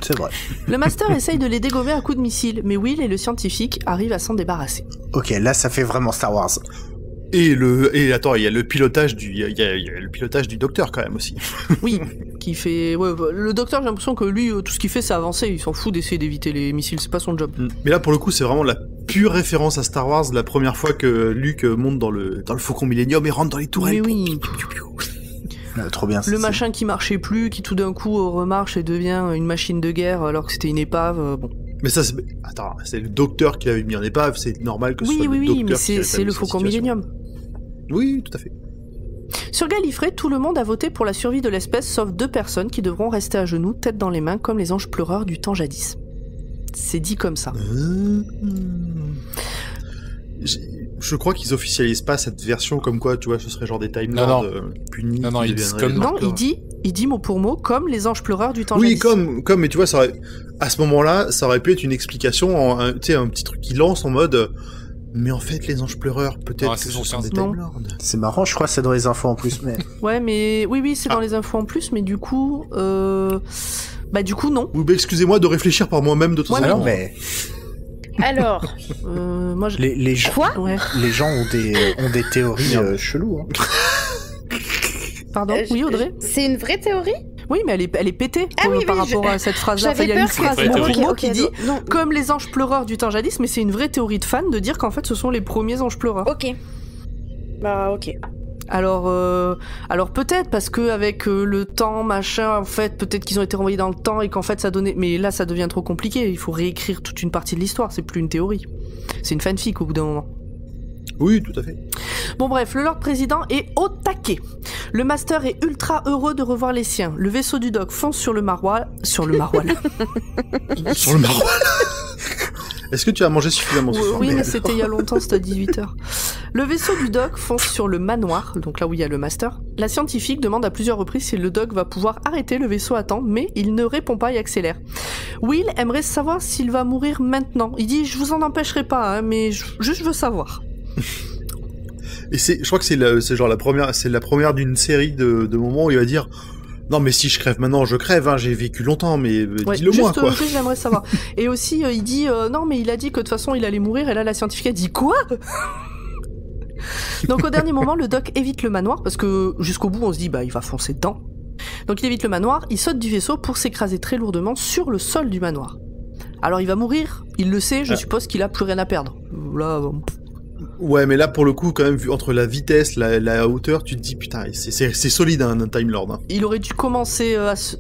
C'est vrai. Le master essaye de les dégommer à coups de missile, mais Will et le scientifique arrivent à s'en débarrasser. Ok, là ça fait vraiment Star Wars. Et attends, il y a le pilotage du docteur quand même aussi. Oui, qui fait... Ouais, le docteur, j'ai l'impression que lui, tout ce qu'il fait, c'est avancer. Il s'en fout d'essayer d'éviter les missiles, c'est pas son job. Mais là, pour le coup, c'est vraiment la pure référence à Star Wars, la première fois que Luke monte dans le Faucon Millenium et rentre dans les tourelles. Oui. Trop bien. Le machin qui marchait plus, qui tout d'un coup remarche et devient une machine de guerre alors que c'était une épave, bon... Mais ça, c'est le docteur qui l'avait mis en épave, c'est normal que ce soit le docteur qui mais c'est le Faucon Millenium. Oui, tout à fait. Sur Gallifrey, tout le monde a voté pour la survie de l'espèce, sauf 2 personnes qui devront rester à genoux, tête dans les mains, comme les anges pleureurs du temps jadis. C'est dit comme ça. Je crois qu'ils officialisent pas cette version comme quoi, tu vois, ce serait genre des Time Lords punis. Non, ils disent comme... Non, il dit mot pour mot, comme les anges pleureurs du temps jadis. Oui, comme, mais tu vois, à ce moment-là, ça aurait pu être une explication, un petit truc qui lance en mode... Mais en fait, les anges pleureurs, peut-être que ce sont des Time Lords. C'est marrant, je crois que c'est dans les infos en plus, mais... Ouais, mais... Oui, c'est dans les infos en plus, mais du coup... Du coup, non. Oui, excusez-moi de réfléchir par moi-même de temps en temps. mais... Alors, Moi, je... Les gens, quoi Ouais. les gens ont des théories cheloues. Hein. Pardon. Oui, Audrey. C'est une vraie théorie? Oui, mais elle est pétée Ah oui, par oui, rapport à cette phrase-là. Enfin, il y a une peur que phrase vraie mot théorie. pour mot Ok, qui dit non. comme les anges pleureurs du temps jadis, mais c'est une vraie théorie de fan de dire qu'en fait ce sont les premiers anges pleureurs. Ok. Bah, ok. Alors peut-être parce que avec le temps machin, en fait, peut-être qu'ils ont été renvoyés dans le temps et qu'en fait ça donnait. Mais là, ça devient trop compliqué. Il faut réécrire toute une partie de l'histoire. C'est plus une théorie. C'est une fanfic au bout d'un moment. Oui, tout à fait. Bon bref, le Lord Président est au taquet. Le Master est ultra heureux de revoir les siens. Le vaisseau du Doc fonce sur le maroilles. Sur le maroilles. Sur le maroilles. Est-ce que tu as mangé suffisamment ce soir? Oui, mais c'était il y a longtemps, c'était à 18h. Le vaisseau du Doc fonce sur le manoir, donc là où il y a le Master. La scientifique demande à plusieurs reprises si le Doc va pouvoir arrêter le vaisseau à temps, mais il ne répond pas et accélère. Will aimerait savoir s'il va mourir maintenant. Il dit « Je vous en empêcherai pas, hein, mais juste je veux savoir. » Et je crois que c'est genre la première d'une série de moments où il va dire non mais si je crève maintenant je crève, hein, j'ai vécu longtemps mais Ouais, dis-le moi quoi. Juste, j'aimerais savoir. Et aussi il dit non mais il a dit que de toute façon il allait mourir et là la scientifique a dit quoi? Donc au dernier moment le Doc évite le manoir parce que jusqu'au bout on se dit bah il va foncer dedans. Donc il évite le manoir, il saute du vaisseau pour s'écraser très lourdement sur le sol du manoir. Alors il va mourir, il le sait, je suppose qu'il a plus rien à perdre. Là Ouais mais là pour le coup quand même vu entre la vitesse, la hauteur, tu te dis putain c'est solide un Time Lord. Hein. il aurait dû commencer à se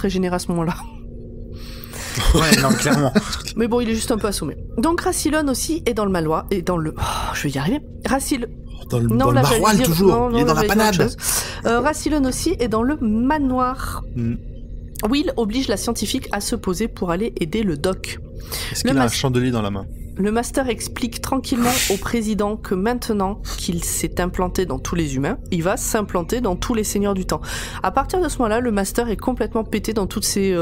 régénérer à ce moment-là. Ouais, non, clairement. Mais bon, il est juste un peu assommé. Donc Rassilon aussi est dans le manoir et dans le je vais y arriver. Dans le là, j'allais maroilles dire- toujours, non, il est dans là, la j'allais dire autre panade. chose. Rassilon aussi est dans le manoir. Mm. Will oblige la scientifique à se poser pour aller aider le Doc. Est-ce Le qu'il a un mas- chandelier dans la main? Le Master explique tranquillement au président que maintenant qu'il s'est implanté dans tous les humains, il va s'implanter dans tous les seigneurs du temps. À partir de ce moment-là, le Master est complètement pété dans toutes ses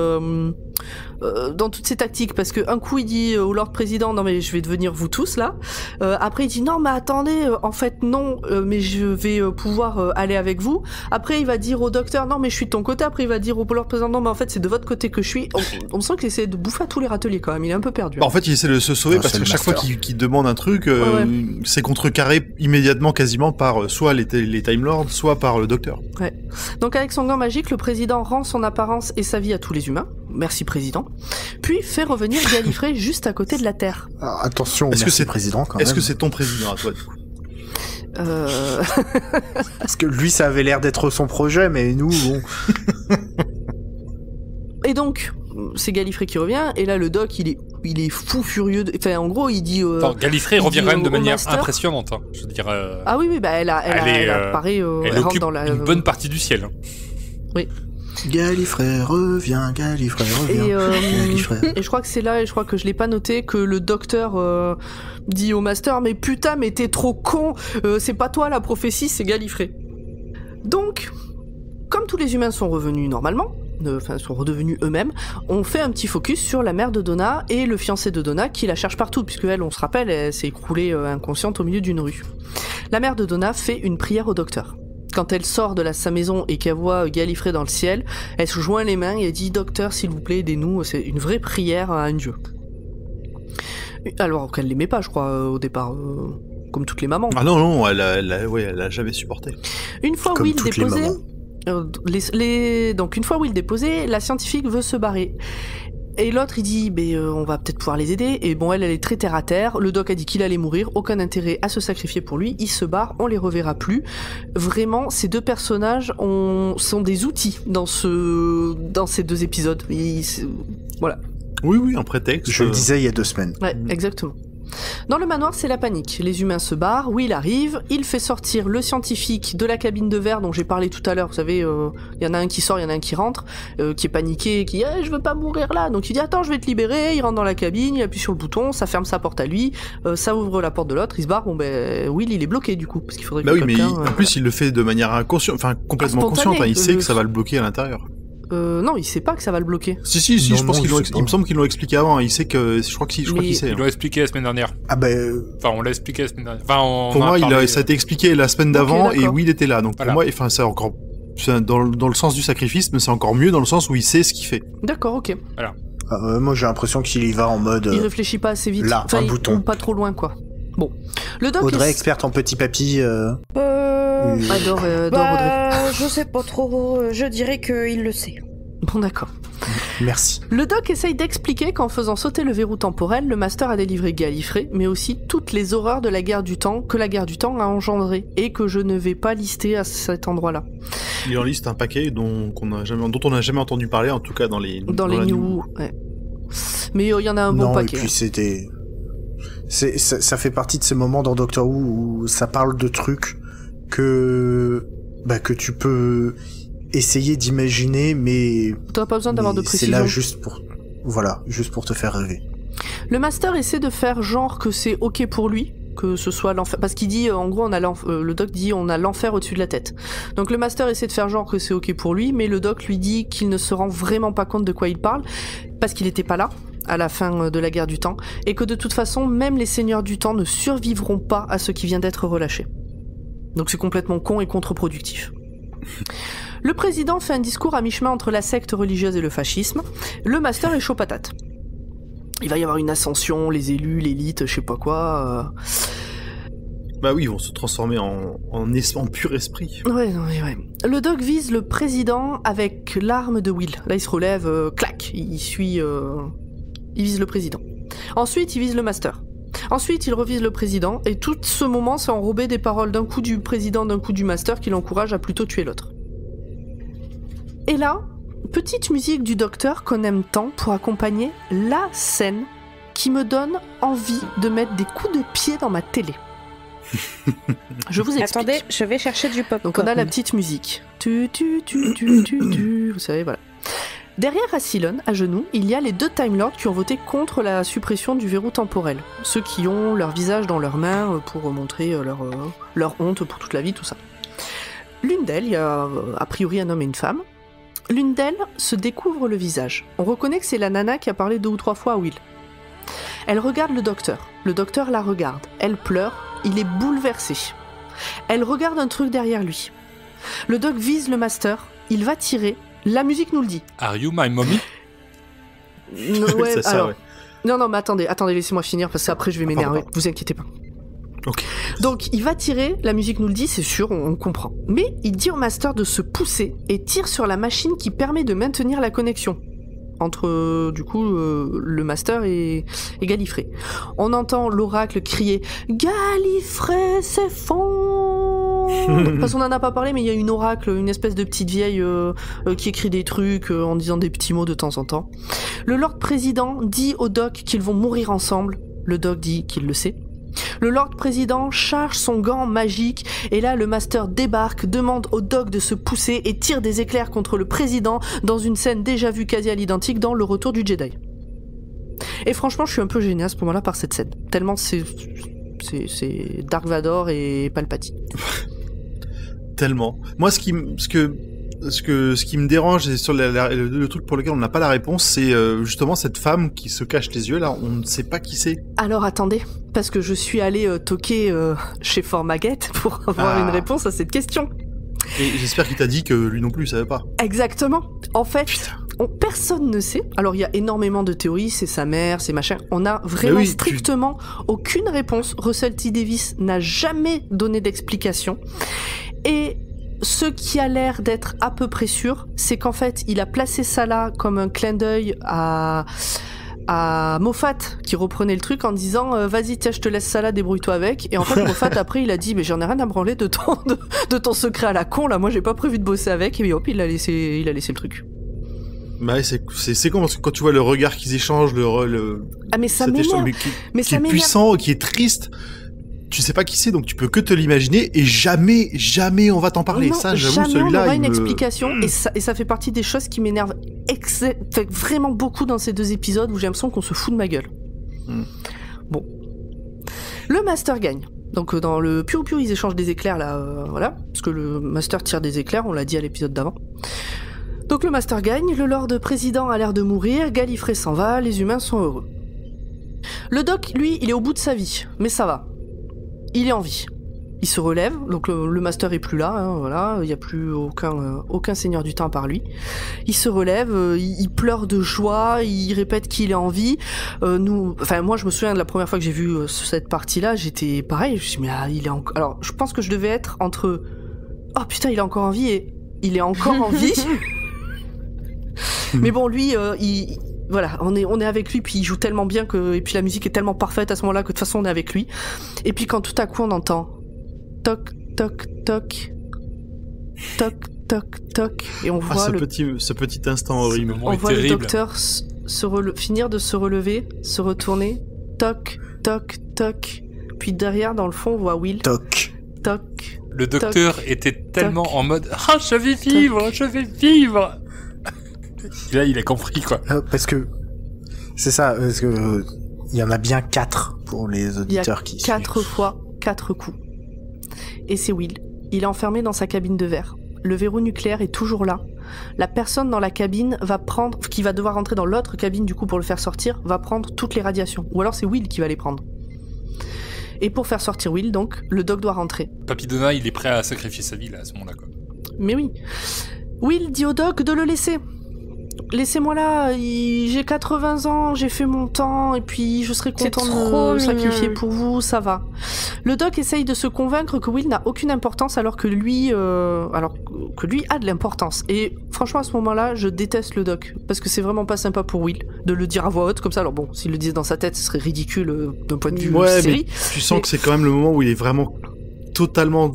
tactiques, parce que un coup il dit au Lord Président non mais je vais devenir vous tous là. Après il dit non mais attendez, en fait non, mais je vais pouvoir aller avec vous. Après il va dire au docteur non mais je suis de ton côté. Après il va dire au Lord Président non mais en fait c'est de votre côté que je suis. On sent qu'il essaie de bouffer à tous les râteliers quand même. Il est un peu perdu. En fait, il essaie de se sauver Ah, parce c'est que le chaque fois Master. qu'il demande un truc, Ouais. c'est contrecarré immédiatement quasiment par soit les Time Lords, soit par le docteur. Donc avec son gant magique, le président rend son apparence et sa vie à tous les humains. Merci président. Puis fait revenir Gallifrey juste à côté de la Terre. Alors, attention, Est-ce que merci c'est- président quand Est-ce même. que c'est ton président à toi du coup? Parce que lui, ça avait l'air d'être son projet, mais nous, bon. Et donc, c'est Gallifrey qui revient, et là le Doc il est fou furieux. Enfin en gros il dit. Attends, Gallifrey il revient dit quand même de au manière Master- impressionnante. Hein. Je veux dire, Ah oui bah elle Elle apparaît, elle rentre occupe dans la. une bonne partie du ciel. Hein. Gallifrey revient, Gallifrey revient. Gallifrey. Et je crois que c'est là, et je crois que je l'ai pas noté, que le docteur dit au Master mais putain mais t'es trop con, c'est pas toi la prophétie, c'est Gallifrey. Donc, comme tous les humains sont revenus normalement, enfin sont redevenus eux-mêmes, on fait un petit focus sur la mère de Donna et le fiancé de Donna qui la cherche partout, puisque elle, on se rappelle, elle s'est écroulée inconsciente au milieu d'une rue. La mère de Donna fait une prière au docteur. Quand elle sort de sa maison et qu'elle voit Gallifrey dans le ciel, elle se joint les mains et elle dit « Docteur, s'il vous plaît, aidez-nous », c'est une vraie prière à un dieu. Alors qu'elle l'aimait pas, je crois, au départ, comme toutes les mamans. Ah non, elle a jamais supporté. Une fois Comme Will toutes les déposé, mamans. donc une fois Will déposé, la scientifique veut se barrer. Et l'autre il dit on va peut-être pouvoir les aider. Et bon elle est très terre à terre. Le Doc a dit qu'il allait mourir, aucun intérêt à se sacrifier pour lui. Il se barre, on les reverra plus. Vraiment ces deux personnages sont des outils dans ces deux épisodes. Voilà. Oui, un prétexte. Je le disais il y a 2 semaines. Ouais, exactement. Dans le manoir, c'est la panique. Les humains se barrent, Will arrive, il fait sortir le scientifique de la cabine de verre dont j'ai parlé tout à l'heure. Vous savez, il y en a un qui sort, il y en a un qui rentre, qui est paniqué, qui dit je veux pas mourir là. Donc il dit attends, je vais te libérer. Il rentre dans la cabine, il appuie sur le bouton, ça ferme sa porte à lui, ça ouvre la porte de l'autre, il se barre. Bon ben Will il est bloqué du coup parce qu'il faudrait que Bah oui, mais quelqu'un. en plus il le fait de manière inconsciente, enfin complètement Spontané, consciente. Hein, il sait que ça va le bloquer à l'intérieur. Non, il sait pas que ça va le bloquer. Si, Non, je pense non, qu'ils il l'ont. sait Il me pas. semble qu'ils l'ont expliqué avant. Il sait que. Je crois qu'il sait. Ils hein. l'ont expliqué la semaine dernière. Ah ben, Enfin, on l'a expliqué la semaine dernière. Enfin, on Pour en a moi, parlé, ça a été expliqué la semaine d'avant et d'accord. Will était là. Donc Voilà. pour moi, enfin, c'est encore dans le sens du sacrifice, mais c'est encore mieux dans le sens où il sait ce qu'il fait. D'accord, ok. Moi j'ai l'impression qu'il y va en mode... Il réfléchit pas assez vite. Là, enfin, un bouton. Pas trop loin, quoi. Bon. Le doc Audrey, experte en petit papy... Adore Audrey. Je sais pas trop, je dirais qu'il le sait. Bon, d'accord. Merci. Le doc essaye d'expliquer qu'en faisant sauter le verrou temporel, le Master a délivré Gallifrey, mais aussi toutes les horreurs de la guerre du temps que la guerre du temps a engendré, et que je ne vais pas lister à cet endroit-là. Il en liste un paquet dont on n'a jamais entendu parler, en tout cas dans les New. Ouais. Mais il y en a un bon paquet. Et puis ça fait partie de ces moments dans Doctor Who où ça parle de trucs que tu peux essayer d'imaginer, mais t'as pas besoin d'avoir de précision. C'est là juste pour te faire rêver. Le Master essaie de faire genre que c'est ok pour lui, que ce soit l'enfer, parce qu'il dit en gros le doc dit on a l'enfer au-dessus de la tête. Donc le Master essaie de faire genre que c'est ok pour lui, mais le doc lui dit qu'il ne se rend vraiment pas compte de quoi il parle, parce qu'il était pas là à la fin de la guerre du temps, et que de toute façon même les seigneurs du temps ne survivront pas à ce qui vient d'être relâché. Donc c'est complètement con et contre-productif. Le président fait un discours à mi-chemin entre la secte religieuse et le fascisme. Le Master est chaud patate. Il va y avoir une ascension, les élus, l'élite, je sais pas quoi. Bah oui, ils vont se transformer en pur esprit. Ouais. Le doc vise le président avec l'arme de Will. Là, il se relève, clac, il vise le président. Ensuite, il vise le Master. Ensuite, il revise le président, et tout ce moment, c'est enrobé des paroles d'un coup du président, d'un coup du Master, qui l'encourage à plutôt tuer l'autre. Et là, petite musique du docteur qu'on aime tant pour accompagner la scène qui me donne envie de mettre des coups de pied dans ma télé. Je vous explique. Attendez, je vais chercher du pop. Donc on a la petite musique. Vous savez, voilà. Derrière Asylon, à genoux, il y a les deux Time Lords qui ont voté contre la suppression du verrou temporel. Ceux qui ont leur visage dans leurs mains pour montrer leur honte pour toute la vie, tout ça. L'une d'elles, il y a a priori un homme et une femme. L'une d'elles se découvre le visage. On reconnaît que c'est la nana qui a parlé 2 ou 3 fois à Will. Elle regarde le docteur la regarde, elle pleure, il est bouleversé. Elle regarde un truc derrière lui. Le doc vise le Master, il va tirer, la musique nous le dit. Are you my mommy? Ouais, c'est ça, alors... ouais. Non, mais attendez, laissez-moi finir, parce qu'après je vais m'énerver, vous inquiétez pas. Okay. Donc il va tirer, la musique nous le dit, c'est sûr, on comprend. Mais il dit au Master de se pousser et tire sur la machine qui permet de maintenir la connexion entre du coup le Master et Gallifrey. On entend l'oracle crier « Gallifrey s'effondre !» Parce qu'on en a pas parlé, mais il y a une oracle, une espèce de petite vieille qui écrit des trucs en disant des petits mots de temps en temps. Le Lord Président dit au Doc qu'ils vont mourir ensemble. Le Doc dit qu'il le sait. Le Lord Président charge son gant magique et là le Master débarque, demande au Doc de se pousser et tire des éclairs contre le Président dans une scène déjà vue quasi à l'identique dans Le Retour du Jedi. Et franchement je suis un peu gêné à ce moment-là par cette scène, tellement c'est Dark Vador et Palpatine. Tellement. Moi ce qui me dérange et sur le truc pour lequel on n'a pas la réponse, c'est justement cette femme qui se cache les yeux là, on ne sait pas qui c'est. Alors attendez, parce que je suis allée toquer chez Formaguette pour avoir une réponse à cette question. Et j'espère qu'il t'a dit que lui non plus il savait pas. Exactement. En fait, personne ne sait. Alors il y a énormément de théories, c'est sa mère, c'est machin. On a vraiment strictement aucune réponse. Russell T Davies n'a jamais donné d'explication. Et ce qui a l'air d'être à peu près sûr, c'est qu'en fait, il a placé ça là comme un clin d'œil à Moffat qui reprenait le truc en disant vas-y tiens je te laisse ça là, débrouille-toi avec. Et en fait Moffat après il a dit mais j'en ai rien à branler de ton secret à la con là, moi j'ai pas prévu de bosser avec. Et hop il a laissé le truc. Bah c'est con parce que quand tu vois le regard qu'ils échangent, ah mais ça m'énerve. Qui est puissant, qui est triste. Tu sais pas qui c'est, donc tu peux que te l'imaginer et jamais on va t'en parler. Non, ça, j'avoue, jamais celui-là, on aura une explication et ça fait partie des choses qui m'énervent vraiment beaucoup dans ces 2 épisodes où j'ai l'impression qu'on se fout de ma gueule. Bon. Le Master gagne. Donc dans le Piu Piu, ils échangent des éclairs là, voilà, parce que le Master tire des éclairs, on l'a dit à l'épisode d'avant. Donc le Master gagne, le Lord Président a l'air de mourir, Gallifrey s'en va, les humains sont heureux. Le Doc, lui, il est au bout de sa vie, mais ça va. Il est en vie. il se relève, donc le master est plus là, hein, voilà, il n'y a plus aucun seigneur du temps à part lui. Il se relève, il pleure de joie, il répète qu'il est en vie. Moi je me souviens de la première fois que j'ai vu cette partie-là, j'étais pareil, je me suis dit, mais il est encore... Alors je pense que je devais être entre oh putain il est encore en vie et il est encore en vie. Mais bon lui, voilà, on est avec lui, puis il joue tellement bien et puis la musique est tellement parfaite à ce moment-là que de toute façon on est avec lui. Et puis quand tout à coup on entend toc toc toc toc toc toc et on voit ce petit instant horrible. On voit le docteur finir de se relever, se retourner, toc toc toc, puis derrière dans le fond on voit Will toc toc. Le docteur était tellement en mode ah je vais vivre. Là, il a compris, quoi. Parce que c'est ça, parce que il y en a bien 4 pour les auditeurs qui suivent. 4 fois 4 coups. Et c'est Will. Il est enfermé dans sa cabine de verre. Le verrou nucléaire est toujours là. La personne dans la cabine qui va devoir rentrer dans l'autre cabine du coup pour le faire sortir, va prendre toutes les radiations. Ou alors c'est Will qui va les prendre. Et pour faire sortir Will, donc, le doc doit rentrer. Papy Donat, il est prêt à sacrifier sa vie là à ce moment-là, quoi. Mais oui. Will dit au doc de le laisser. Laissez-moi là, j'ai 80 ans, j'ai fait mon temps, et puis je serais content de me sacrifier pour vous, ça va. Le doc essaye de se convaincre que Will n'a aucune importance alors que lui a de l'importance. Et franchement à ce moment-là, je déteste le doc, parce que c'est vraiment pas sympa pour Will de le dire à voix haute comme ça. Alors bon, s'il le disait dans sa tête, ce serait ridicule d'un point de vue série. Mais tu sens que c'est quand même le moment où il est vraiment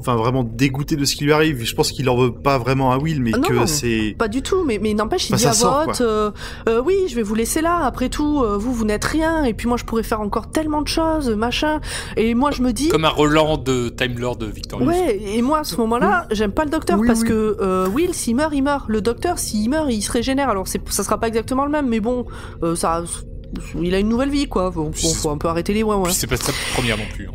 vraiment dégoûté de ce qui lui arrive. Je pense qu'il en veut pas vraiment à Will, mais c'est... Pas du tout, mais n'empêche, il dit à voix haute, oui, je vais vous laisser là, après tout, vous n'êtes rien, et puis moi je pourrais faire encore tellement de choses, machin, et moi je me dis... Comme un Roland de Time Lord de Victorious. Ouais, et moi à ce moment-là, j'aime pas le docteur, parce que Will, s'il meurt, il meurt. Le docteur, s'il meurt, il se régénère, alors ça sera pas exactement le même, mais bon, il a une nouvelle vie, quoi. Bon, faut un peu arrêter les ouin-ouin. Puis c'est pas sa première non plus, hein.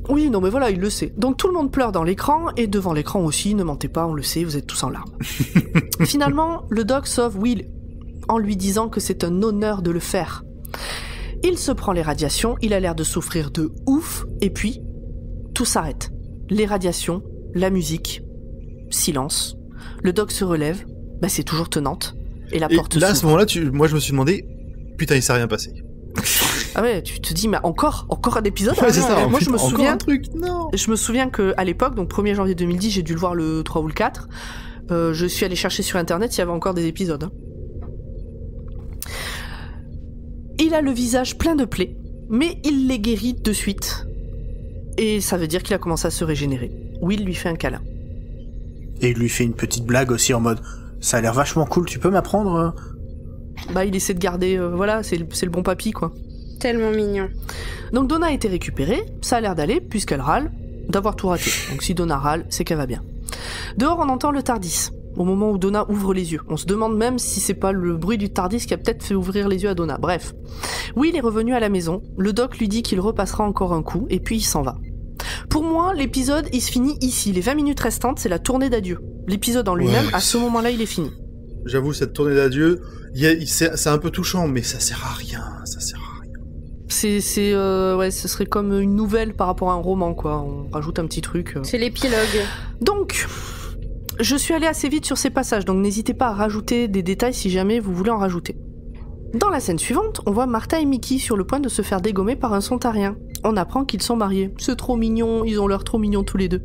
Oui, non mais voilà, il le sait. Donc tout le monde pleure dans l'écran, et devant l'écran aussi, ne mentez pas, on le sait, vous êtes tous en larmes. Finalement, le doc sauve Will, en lui disant que c'est un honneur de le faire. Il se prend les radiations, il a l'air de souffrir de ouf, et puis, tout s'arrête. Les radiations, la musique, silence. Le doc se relève, c'est toujours tenante, et la porte s'ouvre. Là, à ce moment-là, moi je me suis demandé, putain, il s'est rien passé. Ah ouais, tu te dis, mais encore un épisode. Ouais, c'est ça. Moi, je me souviens. Un truc, non. Je me souviens que à l'époque, donc 1er janvier 2010, j'ai dû le voir le 3 ou le 4. Je suis allé chercher sur internet, il y avait encore des épisodes. Il a le visage plein de plaies, mais il les guérit de suite. Et ça veut dire qu'il a commencé à se régénérer. Will lui fait un câlin. Et il lui fait une petite blague aussi en mode, ça a l'air vachement cool, tu peux m'apprendre il essaie de garder, c'est le bon papy, quoi. Tellement mignon. Donc Donna a été récupérée, ça a l'air d'aller, puisqu'elle râle, d'avoir tout raté. Donc si Donna râle, c'est qu'elle va bien. Dehors, on entend le TARDIS, au moment où Donna ouvre les yeux. On se demande même si c'est pas le bruit du TARDIS qui a peut-être fait ouvrir les yeux à Donna. Bref. Will est revenu à la maison, le doc lui dit qu'il repassera encore un coup, et puis il s'en va. Pour moi, l'épisode, il se finit ici. Les 20 minutes restantes, c'est la tournée d'adieu. L'épisode en lui-même, à ce moment-là, il est fini. J'avoue, cette tournée d'adieu, c'est un peu touchant, mais ça sert à rien, ce serait comme une nouvelle par rapport à un roman, quoi. On rajoute un petit truc. C'est l'épilogue. Donc, je suis allée assez vite sur ces passages, donc n'hésitez pas à rajouter des détails si jamais vous voulez en rajouter. Dans la scène suivante, on voit Martha et Mickey sur le point de se faire dégommer par un sontarien. On apprend qu'ils sont mariés. C'est trop mignon, ils ont l'air trop mignons tous les deux.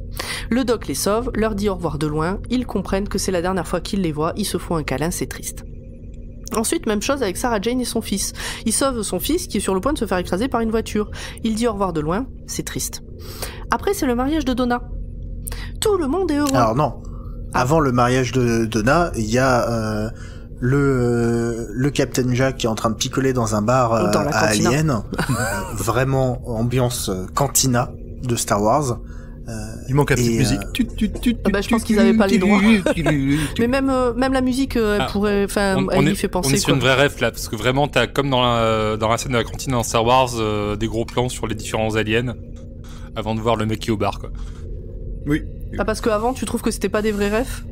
Le doc les sauve, leur dit au revoir de loin, ils comprennent que c'est la dernière fois qu'ils les voient, ils se font un câlin, c'est triste. Ensuite, même chose avec Sarah Jane et son fils. Il sauve son fils qui est sur le point de se faire écraser par une voiture. Il dit au revoir de loin, c'est triste. Après, c'est le mariage de Donna. Tout le monde est heureux. Alors non, avant le mariage de Donna, il y a le Captain Jack qui est en train de picoler dans un bar à Alien. Vraiment ambiance cantina de Star Wars. Il manque la petite musique. Je pense qu'ils avaient pas les droits. Mais même la musique, elle pourrait, elle y fait penser. On est sur une vraie ref là, parce que vraiment, t'as comme dans la scène de la cantine dans Star Wars, des gros plans sur les différents aliens, avant de voir le mec qui est au bar, quoi. Oui. Ah, parce qu'avant, tu trouves que c'était pas des vrais refs?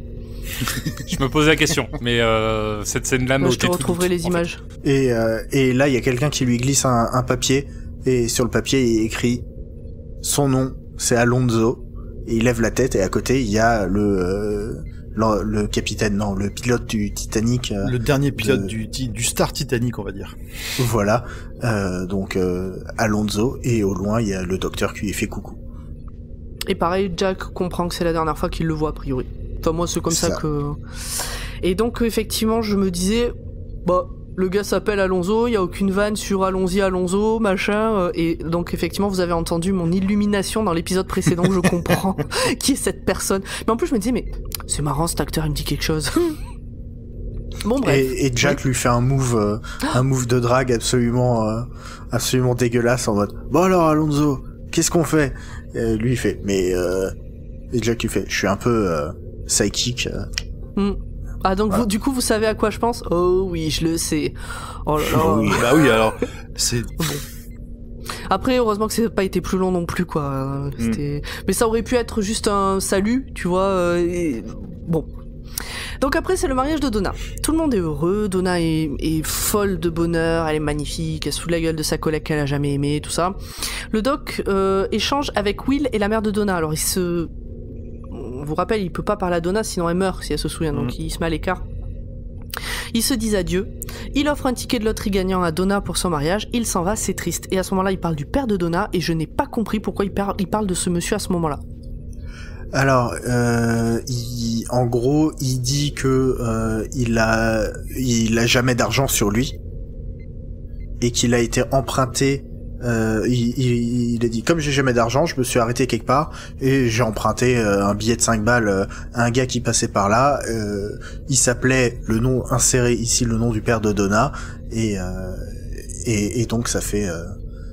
Je me pose la question, mais cette scène-là m'a je te retrouverai les images. Et là, il y a quelqu'un qui lui glisse un papier, et sur le papier, il écrit son nom c'est Alonso, et il lève la tête, et à côté, il y a le capitaine, non, le pilote du Titanic. Le dernier pilote du Star Titanic, on va dire. Voilà, donc Alonso, et au loin, il y a le docteur qui lui fait coucou. Et pareil, Jack comprend que c'est la dernière fois qu'il le voit, a priori. Enfin, moi, c'est comme ça que... Et donc, effectivement, je me disais, bah, le gars s'appelle Alonso, il n'y a aucune vanne sur allons-y Alonso, machin, et donc, effectivement, vous avez entendu mon illumination dans l'épisode précédent, je comprends qui est cette personne. Mais en plus, je me disais, mais c'est marrant, cet acteur, il me dit quelque chose. Bon, bref. Et Jack lui fait un move de drague absolument dégueulasse, en mode, bon alors, Alonso, qu'est-ce qu'on fait? Lui, il fait, mais, et Jack lui fait, je suis un peu, psychique. Ah, donc voilà. Du coup, vous savez à quoi je pense? Oh oui, je le sais. Oh là là. Oui, bah oui, alors, c'est... Bon. Après, heureusement que ça n'a pas été plus long non plus, quoi. Mais ça aurait pu être juste un salut, tu vois. Bon. Donc après, c'est le mariage de Donna. Tout le monde est heureux, Donna est folle de bonheur, elle est magnifique, elle se fout de la gueule de sa collègue qu'elle a jamais aimée, tout ça. Le doc échange avec Will et la mère de Donna. Alors on vous rappelle, il peut pas parler à Donna, sinon elle meurt, si elle se souvient, donc il se met à l'écart. Ils se disent adieu, il offre un ticket de loterie gagnant à Donna pour son mariage, il s'en va, c'est triste. Et à ce moment-là, il parle du père de Donna, et je n'ai pas compris pourquoi il parle de ce monsieur à ce moment-là. Alors, en gros, il dit que il a jamais d'argent sur lui et qu'il a été emprunté. Il a dit, comme j'ai jamais d'argent, je me suis arrêté quelque part et j'ai emprunté un billet de 5 balles à un gars qui passait par là. Il s'appelait, le nom inséré ici, le nom du père de Donna, et donc ça fait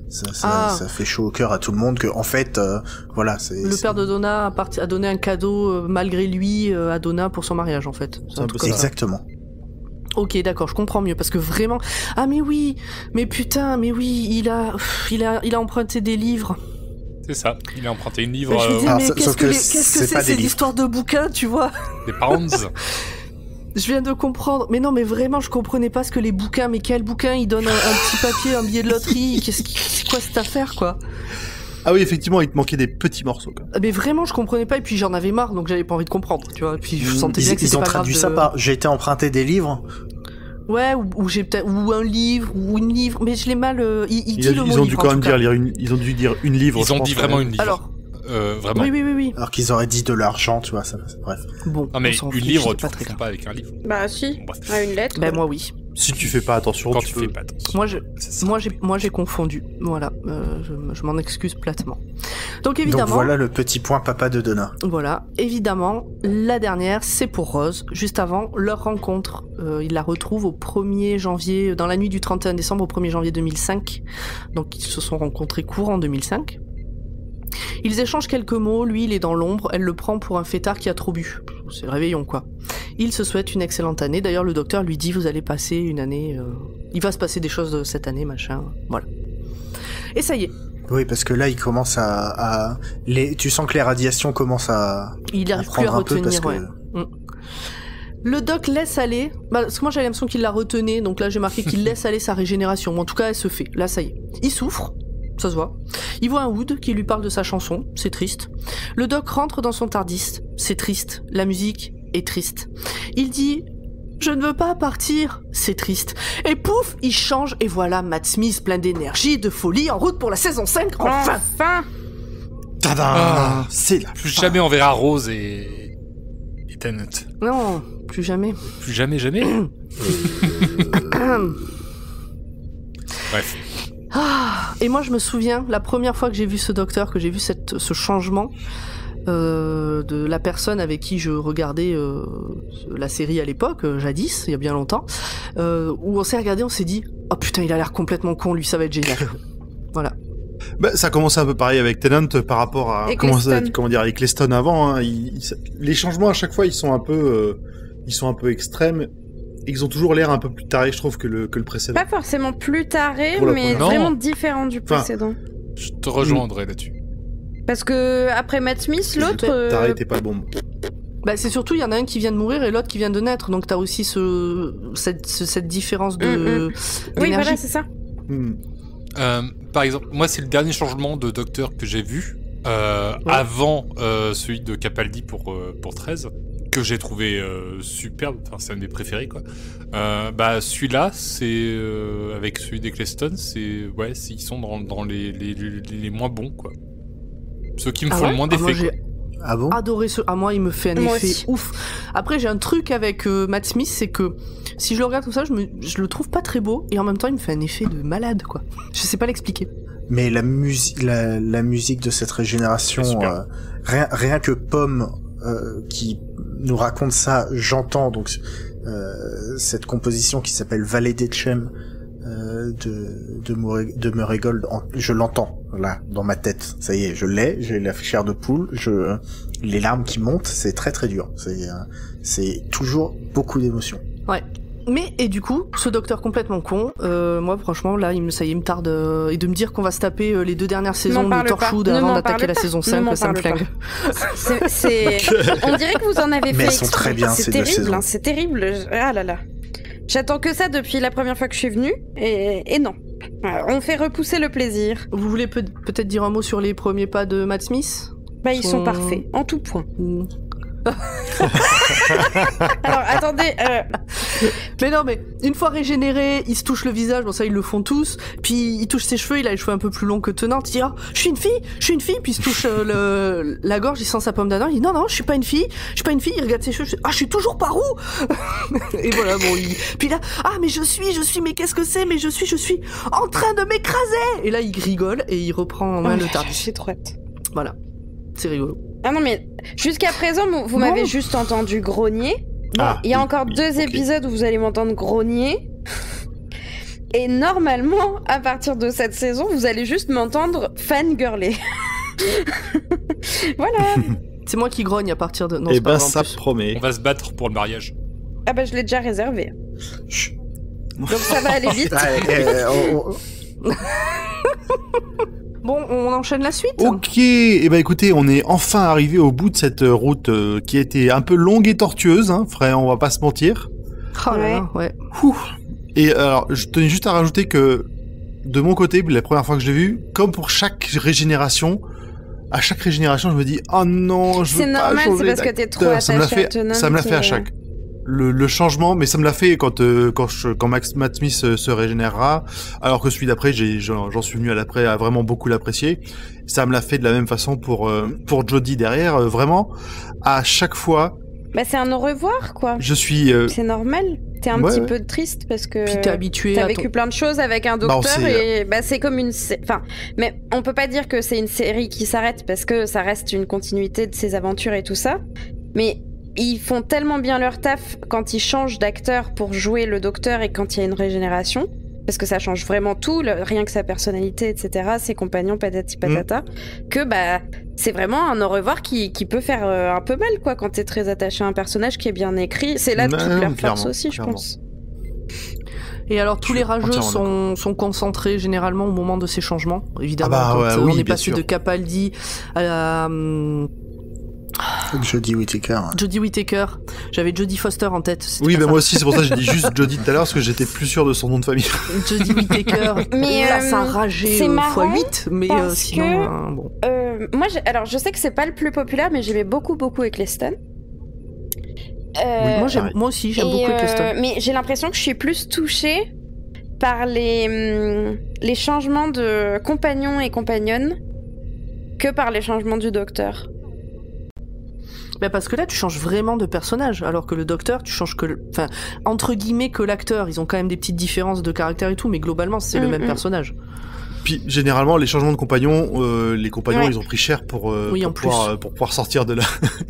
ça fait chaud au cœur à tout le monde que, en fait, voilà, père de Donna a donné un cadeau malgré lui à Donna pour son mariage, en fait. C'est un peu ça. Exactement. Ok, d'accord, je comprends mieux, parce que vraiment... Ah mais oui, mais putain, mais oui, il a emprunté des livres. C'est ça, il a emprunté une livre... Je me dis, mais qu'est-ce que c'est ces histoires de bouquins, tu vois? Des pounds. Je viens de comprendre. Mais non, mais vraiment, je comprenais pas ce que les bouquins... Mais quel bouquin? Il donne un petit papier, un billet de loterie, c'est quoi cette affaire, quoi? Ah oui, effectivement, il te manquait des petits morceaux, quoi. Mais vraiment, je comprenais pas, et puis j'en avais marre, donc j'avais pas envie de comprendre, tu vois. Et puis je sentais bien que c'était pas grave. Ils ont traduit ça par j'ai été emprunter des livres. Ouais, ou j'ai peut-être ou un livre ou une livre, mais je l'ai mal. Il dit le mot livre. Ils ont dû quand même ils ont dû dire une livre. Ils ont dit vraiment une livre. Alors. Vraiment. Oui. Alors qu'ils auraient dit de l'argent, tu vois, ça, bref. Bon. Non mais une livre, tu ne pas avec un livre. Bah si. Bon, bref. Ah, une lettre. Ben moi oui. Si tu fais pas attention, quand tu fais pas attention. Moi j'ai confondu. Voilà, je m'en excuse platement. Donc évidemment. Donc voilà le petit point papa de Donna. Voilà, évidemment, la dernière, c'est pour Rose. Juste avant leur rencontre, il la retrouve au 1er janvier, dans la nuit du 31 décembre au 1er janvier 2005. Donc ils se sont rencontrés courant 2005. Ils échangent quelques mots, lui il est dans l'ombre, elle le prend pour un fêtard qui a trop bu. C'est le réveillon, quoi. Il se souhaite une excellente année, d'ailleurs le docteur lui dit vous allez passer une année... Il va se passer des choses cette année, machin, voilà. Et ça y est. Oui, parce que là il commence tu sens que les radiations commencent à... Il n'arrive plus à retenir, ouais. Le doc laisse aller, parce que moi j'avais l'impression qu'il la retenait, donc là j'ai marqué qu'il laisse aller sa régénération, en tout cas elle se fait, là ça y est. Il souffre, ça se voit. Il voit un Wood qui lui parle de sa chanson, c'est triste. Le doc rentre dans son TARDIS, c'est triste. La musique est triste. Il dit « Je ne veux pas partir », c'est triste. Et pouf, il change et voilà Matt Smith plein d'énergie, de folie, en route pour la saison 5, enfin. Tada, c'est là. Plus jamais on verra Rose et Tennant. Non, plus jamais. Plus jamais. Bref. Ah, et moi je me souviens, la première fois que j'ai vu ce docteur, que j'ai vu ce changement de la personne avec qui je regardais la série à l'époque, jadis, il y a bien longtemps, où on s'est regardé, on s'est dit « Oh putain, il a l'air complètement con, lui, ça va être génial. » Voilà. Bah, ça commençait un peu pareil avec Tennant par rapport à avec Leston avant. Hein. Les changements à chaque fois, ils sont un peu extrêmes. Ils ont toujours l'air un peu plus tarés, je trouve, que le précédent. Pas forcément plus tarés, mais vraiment différent du précédent. Je te rejoindrai là-dessus. Parce que après Matt Smith, l'autre... Taré, t'es pas le bon mot. Bah, c'est surtout, il y en a un qui vient de mourir et l'autre qui vient de naître. Donc t'as aussi cette différence d'énergie. Oui, voilà, c'est ça. Par exemple, moi, c'est le dernier changement de docteur que j'ai vu. Avant celui de Capaldi pour 13, que j'ai trouvé superbe, enfin c'est un de mes préférés quoi. Celui-là, c'est avec celui d'Eccleston, ils sont dans les moins bons quoi. Ceux qui me font le moins d'effet. Quoi. Ah bon? Adoré ce. Ah, moi, il me fait un effet aussi. ouf. Après, j'ai un truc avec Matt Smith, c'est que si je le regarde comme ça, je le trouve pas très beau, et en même temps, il me fait un effet de malade, quoi. Je sais pas l'expliquer. Mais la musique de cette régénération, rien que Pomme qui nous raconte ça, j'entends donc cette composition qui s'appelle Vallée d'Etchem de Murray Gold, je l'entends là dans ma tête. Ça y est, j'ai la chair de poule, les larmes qui montent, c'est très très dur. C'est toujours beaucoup d'émotions. Ouais. Mais, et du coup, ce docteur complètement con, moi franchement là, ça y est, il me tarde, et de me dire qu'on va se taper les 2 dernières saisons de Torchwood avant d'attaquer la saison 5, ça me flingue. On dirait que vous en avez fait. Mais elles sont très bien ces 2 saisons. C'est terrible, ah là là. J'attends que ça depuis la première fois que je suis venue, et non. On fait repousser le plaisir. Vous voulez peut-être dire un mot sur les premiers pas de Matt Smith? Ils sont parfaits, en tout point. Alors, attendez. Mais non, mais une fois régénéré, il se touche le visage, bon ça ils le font tous, puis il touche ses cheveux, il a les cheveux un peu plus longs que tenante, il dit oh, je suis une fille, puis il se touche la gorge, il sent sa pomme d'Adam, il dit non, je suis pas une fille, il regarde ses cheveux, je suis toujours pas roux. Et voilà, bon, puis là, mais je suis, mais qu'est-ce que c'est, mais je suis en train de m'écraser. Et là il rigole et il reprend en main le TARDIS. J'ai trop hâte. Voilà, c'est rigolo. Ah non mais jusqu'à présent vous m'avez juste entendu grogner. Il y a encore 2 épisodes où vous allez m'entendre grogner. Et normalement, à partir de cette saison, vous allez juste m'entendre fangirler. Voilà. C'est moi qui grogne à partir de... Non, ça promet. On va se battre pour le mariage. Ah je l'ai déjà réservé. Donc ça va aller vite. Bon, on enchaîne la suite. Ok, écoutez, on est enfin arrivé au bout de cette route qui était un peu longue et tortueuse, hein, frère, on va pas se mentir. Oh là là, ouais. Et alors, je tenais juste à rajouter que, de mon côté, la première fois que je l'ai vu, comme pour chaque régénération, à chaque régénération, je me dis, oh non, je veux pas changer d'acteur. C'est normal, c'est parce que t'es trop attaché à Tennant. Ça me l'a fait à chaque. Le changement, mais ça me l'a fait quand Matt Smith se régénérera, alors que celui d'après, j'en suis venu à vraiment beaucoup l'apprécier. Ça me l'a fait de la même façon pour Jodie derrière, vraiment, à chaque fois. C'est un au revoir, quoi. Je suis... C'est normal. T'es un petit peu triste parce que... Puis t'es habitué t'as vécu plein de choses avec un docteur et c'est comme une... Enfin, mais on peut pas dire que c'est une série qui s'arrête parce que ça reste une continuité de ses aventures et tout ça. Mais... ils font tellement bien leur taf quand ils changent d'acteur pour jouer le docteur et quand il y a une régénération, parce que ça change vraiment tout, rien que sa personnalité, etc., ses compagnons, patati patata, que c'est vraiment un au revoir qui peut faire un peu mal, quoi, quand t'es très attaché à un personnage qui est bien écrit. C'est là toute leur force aussi, je pense. Et alors tous les rageux sont concentrés généralement au moment de ces changements, évidemment. On est passé de Capaldi à Jodie Whittaker. J'avais Jodie Foster en tête. Oui, moi aussi, c'est pour ça que j'ai dit juste Jodie tout à l'heure, parce que j'étais plus sûr de son nom de famille. Jodie Whittaker. Mais là, ça a ragé x8, mais sinon... bon. Moi, je sais que c'est pas le plus populaire, mais j'aimais beaucoup Eccleston. Oui, moi aussi, j'aime beaucoup Eccleston. Mais j'ai l'impression que je suis plus touchée par les changements de compagnons et compagnonnes que par les changements du docteur. Parce que là, tu changes vraiment de personnage, alors que le docteur, tu changes entre guillemets que l'acteur. Ils ont quand même des petites différences de caractère et tout, mais globalement, c'est le même personnage. Puis, généralement, les changements de compagnons, les compagnons, ils ont pris cher pour pouvoir sortir de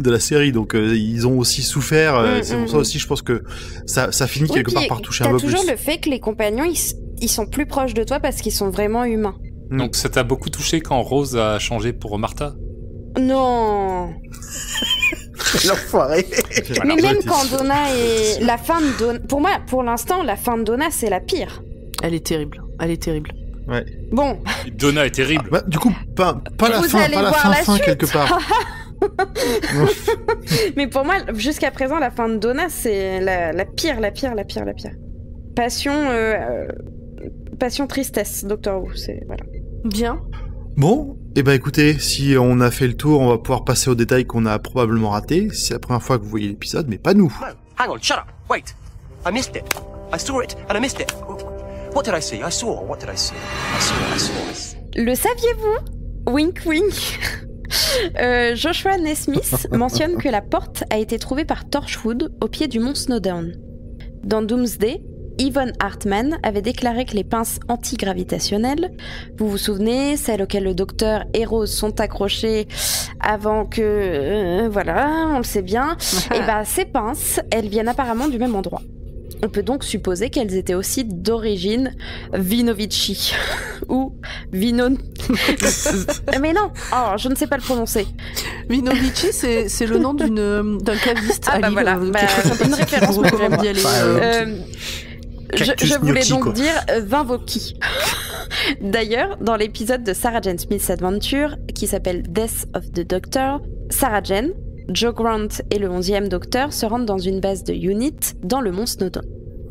la série, donc ils ont aussi souffert. C'est pour ça aussi, je pense que ça finit quelque part par toucher un peu plus. T'as toujours le fait que les compagnons, ils sont plus proches de toi parce qu'ils sont vraiment humains. Donc ça t'a beaucoup touché quand Rose a changé pour Martha? Non. L'enfoiré. Mais même quand Donna est... La fin de Donna... Pour moi, pour l'instant, la fin de Donna, c'est la pire. Elle est terrible. Ouais. Bon. Donna est terrible. Du coup, pas la fin quelque part. Mais pour moi, jusqu'à présent, la fin de Donna, c'est la pire. Passion tristesse, Doctor Who, c'est... Voilà. Bien. Bon, Eh ben écoutez, si on a fait le tour, on va pouvoir passer aux détails qu'on a probablement ratés. C'est la première fois que vous voyez l'épisode, mais pas nous. No, hang on, shut up, wait. I missed it. I saw it and I missed it. What did I see? I saw. What did I see? I saw. Le saviez-vous? Wink wink. Joshua Nesmith mentionne que la porte a été trouvée par Torchwood au pied du mont Snowdown. Dans Doomsday, Yvonne Hartman avait déclaré que les pinces antigravitationnelles, vous vous souvenez, celles auxquelles le docteur et Rose sont accrochés avant que... voilà, on le sait bien. Et bah ces pinces, elles viennent apparemment du même endroit. On peut donc supposer qu'elles étaient aussi d'origine Vinovici ou Vinon... Mais non, oh, je ne sais pas le prononcer. Vinovici, c'est le nom d'un caviste à Lille. Voilà, une référence pour d'y aller. Je voulais donc dire vin Voki. D'ailleurs, dans l'épisode de Sarah Jane Smith's Adventure, qui s'appelle Death of the Doctor, Sarah Jane, Joe Grant et le 11e Docteur se rendent dans une base de UNIT dans le mont Snowdon.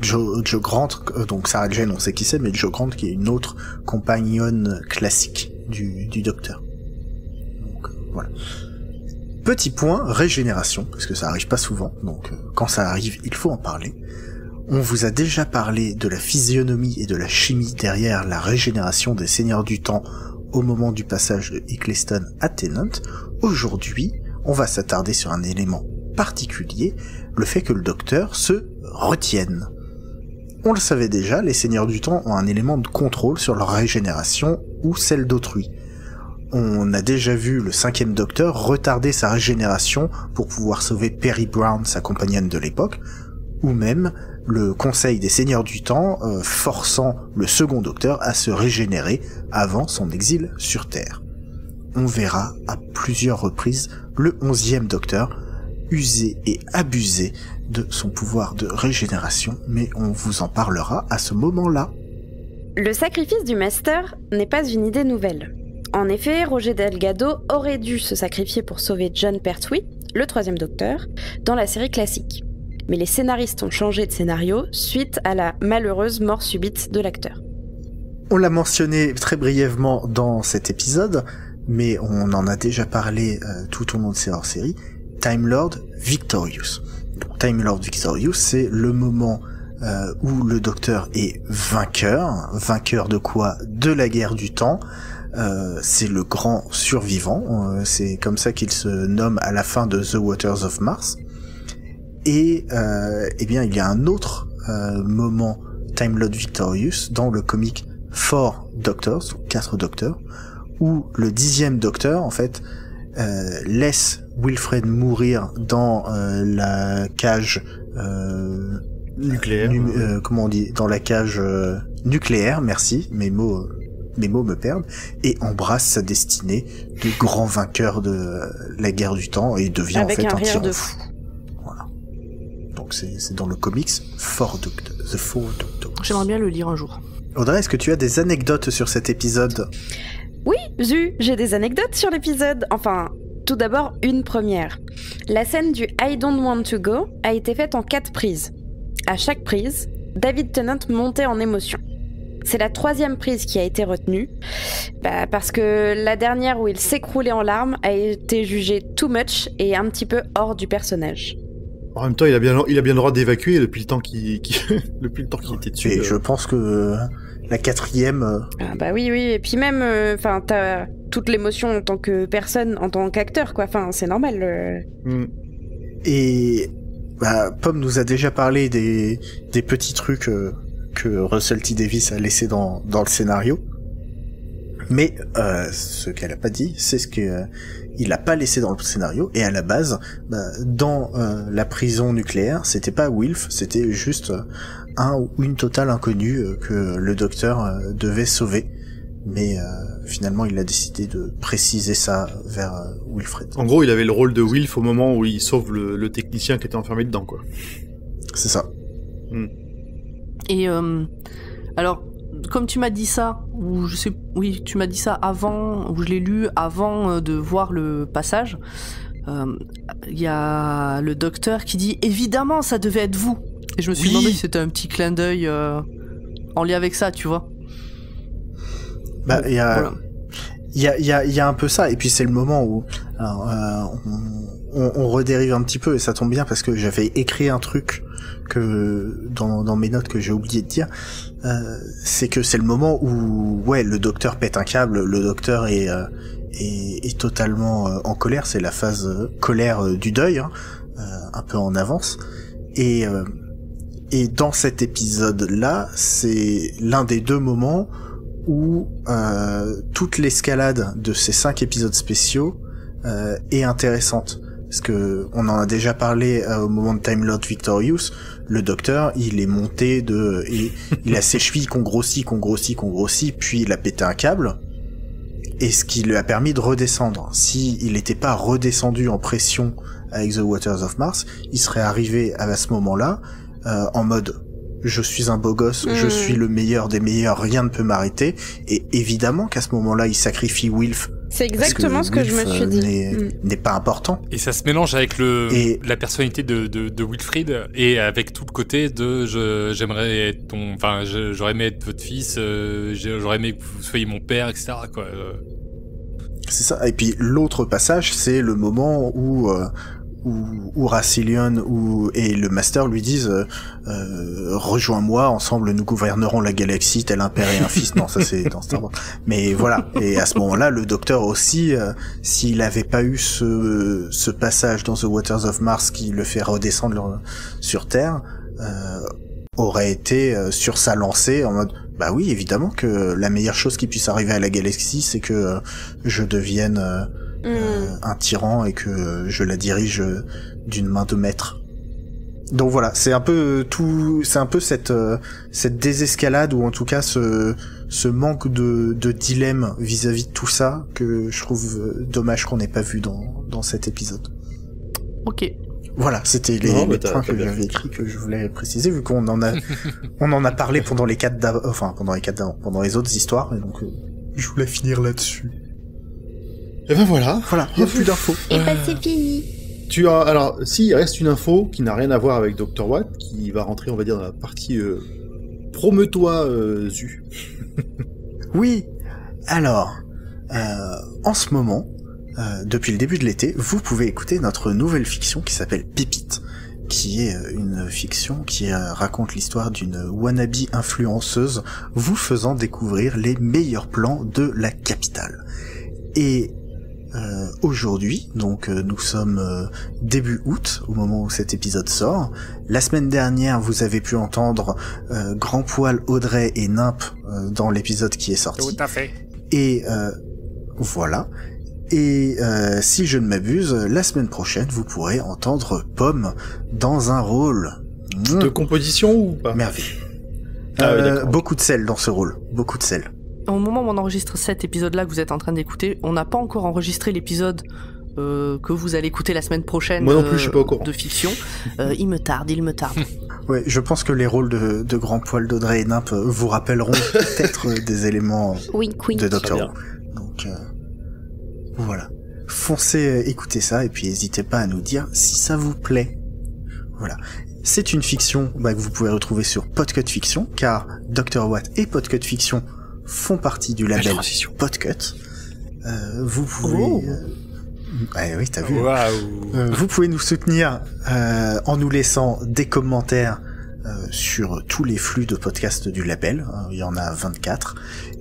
Joe Grant, donc Sarah Jane, on sait qui c'est, mais Joe Grant qui est une autre compagnonne classique du Docteur. Donc voilà. Petit point, régénération, parce que ça arrive pas souvent, donc quand ça arrive, il faut en parler. On vous a déjà parlé de la physionomie et de la chimie derrière la régénération des Seigneurs du Temps au moment du passage de Eccleston à Tennant. Aujourd'hui, on va s'attarder sur un élément particulier, le fait que le Docteur se retienne. On le savait déjà, les Seigneurs du Temps ont un élément de contrôle sur leur régénération ou celle d'autrui. On a déjà vu le 5e Docteur retarder sa régénération pour pouvoir sauver Perry Brown, sa compagnonne de l'époque, ou même le Conseil des Seigneurs du Temps forçant le second Docteur à se régénérer avant son exil sur Terre. On verra à plusieurs reprises le 11e Docteur user et abuser de son pouvoir de régénération, mais on vous en parlera à ce moment-là. Le sacrifice du Master n'est pas une idée nouvelle. En effet, Roger Delgado aurait dû se sacrifier pour sauver John Pertwee, le 3e Docteur, dans la série classique. Mais les scénaristes ont changé de scénario suite à la malheureuse mort subite de l'acteur. On l'a mentionné très brièvement dans cet épisode, mais on en a déjà parlé tout au long de ces hors-séries. Time Lord Victorious. Donc, Time Lord Victorious, c'est le moment où le Docteur est vainqueur. Vainqueur de quoi? De la guerre du temps. C'est le grand survivant. C'est comme ça qu'il se nomme à la fin de The Waters of Mars. Et eh bien, il y a un autre moment Time Lord Victorious dans le comic 4 Doctors, 4 Docteurs, où le 10e Docteur, en fait, laisse Wilfred mourir dans la cage nucléaire. Comment on dit? Dans la cage nucléaire, merci, mes mots me perdent, et embrasse sa destinée de grand vainqueur de la guerre du temps et devient avec en fait un rire tyran de fou. Voilà. Donc c'est dans le comics The Four Doctors. J'aimerais bien le lire un jour. Audrey, est-ce que tu as des anecdotes sur cet épisode? Oui, j'ai des anecdotes sur l'épisode. Enfin, tout d'abord, une première. La scène du I Don't Want to Go a été faite en 4 prises. À chaque prise, David Tennant montait en émotion. C'est la 3e prise qui a été retenue, parce que la dernière où il s'écroulait en larmes a été jugée too much et un petit peu hors du personnage. En même temps, il a bien le droit d'évacuer depuis le temps qu'il était dessus. Et je pense que la 4e... Ah bah oui, et puis même, t'as toute l'émotion en tant que personne, en tant qu'acteur, quoi. Enfin, c'est normal. Et Pomme nous a déjà parlé des petits trucs que Russell T. Davies a laissé dans le scénario. Mais ce qu'elle a pas dit, c'est ce qu'il a pas laissé dans le scénario. Et à la base, dans la prison nucléaire, c'était pas Wilf, c'était juste un ou une totale inconnue que le Docteur devait sauver. Mais finalement, il a décidé de préciser ça vers Wilfred. En gros, il avait le rôle de Wilf au moment où il sauve le technicien qui était enfermé dedans, quoi. C'est ça. Et alors, comme tu m'as dit ça, ou je sais, oui, tu m'as dit ça avant, ou je l'ai lu avant de voir le passage. Il y a le Docteur qui dit évidemment, ça devait être vous. Et je me suis demandé si c'était un petit clin d'œil en lien avec ça, tu vois. Il y a Il y a un peu ça, et puis c'est le moment où alors, on redérive un petit peu, et ça tombe bien parce que j'avais écrit un truc que dans mes notes que j'ai oublié de dire, c'est que c'est le moment où le docteur pète un câble, le docteur est totalement en colère, c'est la phase colère du deuil, hein, un peu en avance, et dans cet épisode-là, c'est l'un des deux moments où toute l'escalade de ces 5 épisodes spéciaux est intéressante. Parce que on en a déjà parlé au moment de Time Lord Victorious, le docteur, il est monté il a ses chevilles qu'on grossit, puis il a pété un câble, et ce qui lui a permis de redescendre. Si il n'était pas redescendu en pression avec The Waters of Mars, il serait arrivé à ce moment-là en mode je suis un beau gosse, je suis le meilleur des meilleurs, rien ne peut m'arrêter, et évidemment qu'à ce moment-là il sacrifie Wilf. C'est exactement ce que je me suis dit. N'est pas important. Et ça se mélange avec la personnalité de Wilfried, et avec tout le côté de j'aimerais être j'aurais aimé être votre fils, j'aurais aimé que vous soyez mon père, etc. quoi. C'est ça. Et puis l'autre passage, c'est le moment où Rassilon et le Master lui disent rejoins-moi, ensemble nous gouvernerons la galaxie tel un père et un fils. Non, ça c'est dans Star Wars. Mais voilà. Et à ce moment-là, le Docteur aussi, s'il avait pas eu ce passage dans The Waters of Mars qui le fait redescendre sur Terre, aurait été sur sa lancée en mode bah oui, évidemment que la meilleure chose qui puisse arriver à la galaxie, c'est que je devienne un tyran et que je la dirige d'une main de maître. Donc voilà, c'est un peu cette désescalade, ou en tout cas ce manque de dilemme vis-à-vis de tout ça que je trouve dommage qu'on n'ait pas vu dans cet épisode. Ok. Voilà, c'était les points que j'avais écrits que je voulais préciser, vu qu'on en a parlé pendant les 4 d'avant, pendant les autres histoires, et donc je voulais finir là-dessus. Et ben voilà, il n'y a plus d'infos. Et ben c'est fini. Alors, il reste une info qui n'a rien à voir avec Dr. Watt, qui va rentrer, on va dire, dans la partie prometoi Zu. Oui, alors, en ce moment, depuis le début de l'été, vous pouvez écouter notre nouvelle fiction qui s'appelle Pépite, qui est une fiction qui raconte l'histoire d'une wannabe influenceuse vous faisant découvrir les meilleurs plans de la capitale. Et aujourd'hui, donc nous sommes début août au moment où cet épisode sort. La semaine dernière, vous avez pu entendre Grand Poil, Audrey et Nimp dans l'épisode qui est sorti. Tout à fait. Et voilà. Et si je ne m'abuse, la semaine prochaine, vous pourrez entendre Pomme dans un rôle de composition ou pas? Merveilleux. Oui, beaucoup de sel dans ce rôle, beaucoup de sel. Au moment où on enregistre cet épisode-là que vous êtes en train d'écouter, on n'a pas encore enregistré l'épisode que vous allez écouter la semaine prochaine. Moi non plus, je suis pas au courant. De fiction. Il me tarde. Ouais, je pense que les rôles de Grand Poil, d'Audrey et Nimp vous rappelleront peut-être des éléments de Doctor Who. Donc voilà. Foncez écouter ça, et puis n'hésitez pas à nous dire si ça vous plaît. Voilà. C'est une fiction que vous pouvez retrouver sur Podcut Fiction, car Dr. Watt et Podcut Fiction font partie du label Podcut. Vous pouvez... oui, t'as vu. Vous pouvez nous soutenir en nous laissant des commentaires sur tous les flux de podcasts du label. Il y en a 24.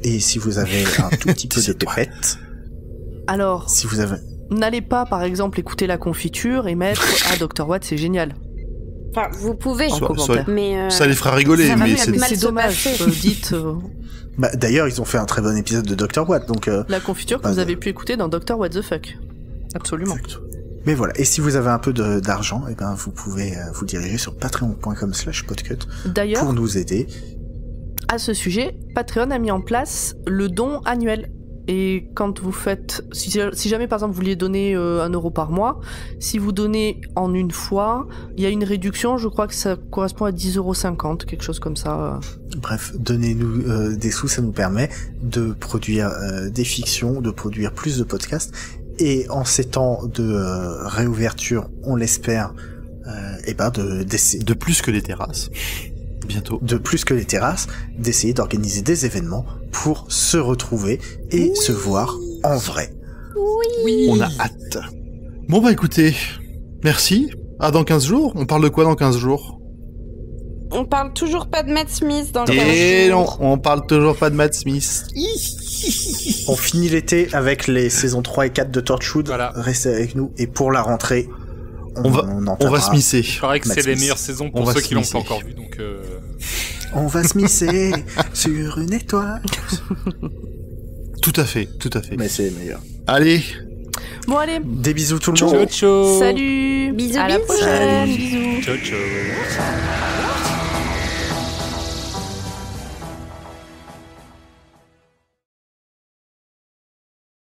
Et si vous avez un tout petit peu de pépette... Alors, si vous avez... n'allez pas, par exemple, écouter La Confiture et mettre « Ah, Dr. Watt, c'est génial ». Enfin, vous pouvez, mais ça les fera rigoler, mais c'est dommage. Dites. D'ailleurs, ils ont fait un très bon épisode de Dr. Watt, donc. La Confiture que vous avez pu écouter dans Dr. What the Fuck. Absolument. Exact. Mais voilà. Et si vous avez un peu d'argent, vous pouvez vous diriger sur patreon.com/podcut pour nous aider. À ce sujet, Patreon a mis en place le don annuel. Et quand vous faites, si jamais par exemple vous vouliez donner 1 euro par mois, si vous donnez en une fois, il y a une réduction, je crois que ça correspond à 10,50 €, quelque chose comme ça. Bref, donnez-nous des sous, ça nous permet de produire des fictions, de produire plus de podcasts, et en ces temps de réouverture, on l'espère, d'essayer... De plus que les terrasses. Bientôt. De plus que les terrasses, d'essayer d'organiser des événements pour se retrouver et se voir en vrai. Oui. On a hâte. Bon bah écoutez, merci. À dans 15 jours. On parle de quoi dans 15 jours? On parle toujours pas de Matt Smith dans le 15 Et non, jours. on parle toujours pas de Matt Smith. On finit l'été avec les saisons 3 et 4 de Torchwood. Voilà. Restez avec nous. Et pour la rentrée, On va smisser. Il paraît que Matt c'est les Smith. meilleures saisons On pour va ceux qui l'ont se pas misser. encore vu. Donc, On va smisser sur une étoile. Tout à fait, tout à fait. Mais c'est meilleur. Allez, Bon, allez. Des bisous tout le ciao monde. ciao. Salut. Bisous, À la bisous. prochaine. Salut. Bisous. Ciao ciao.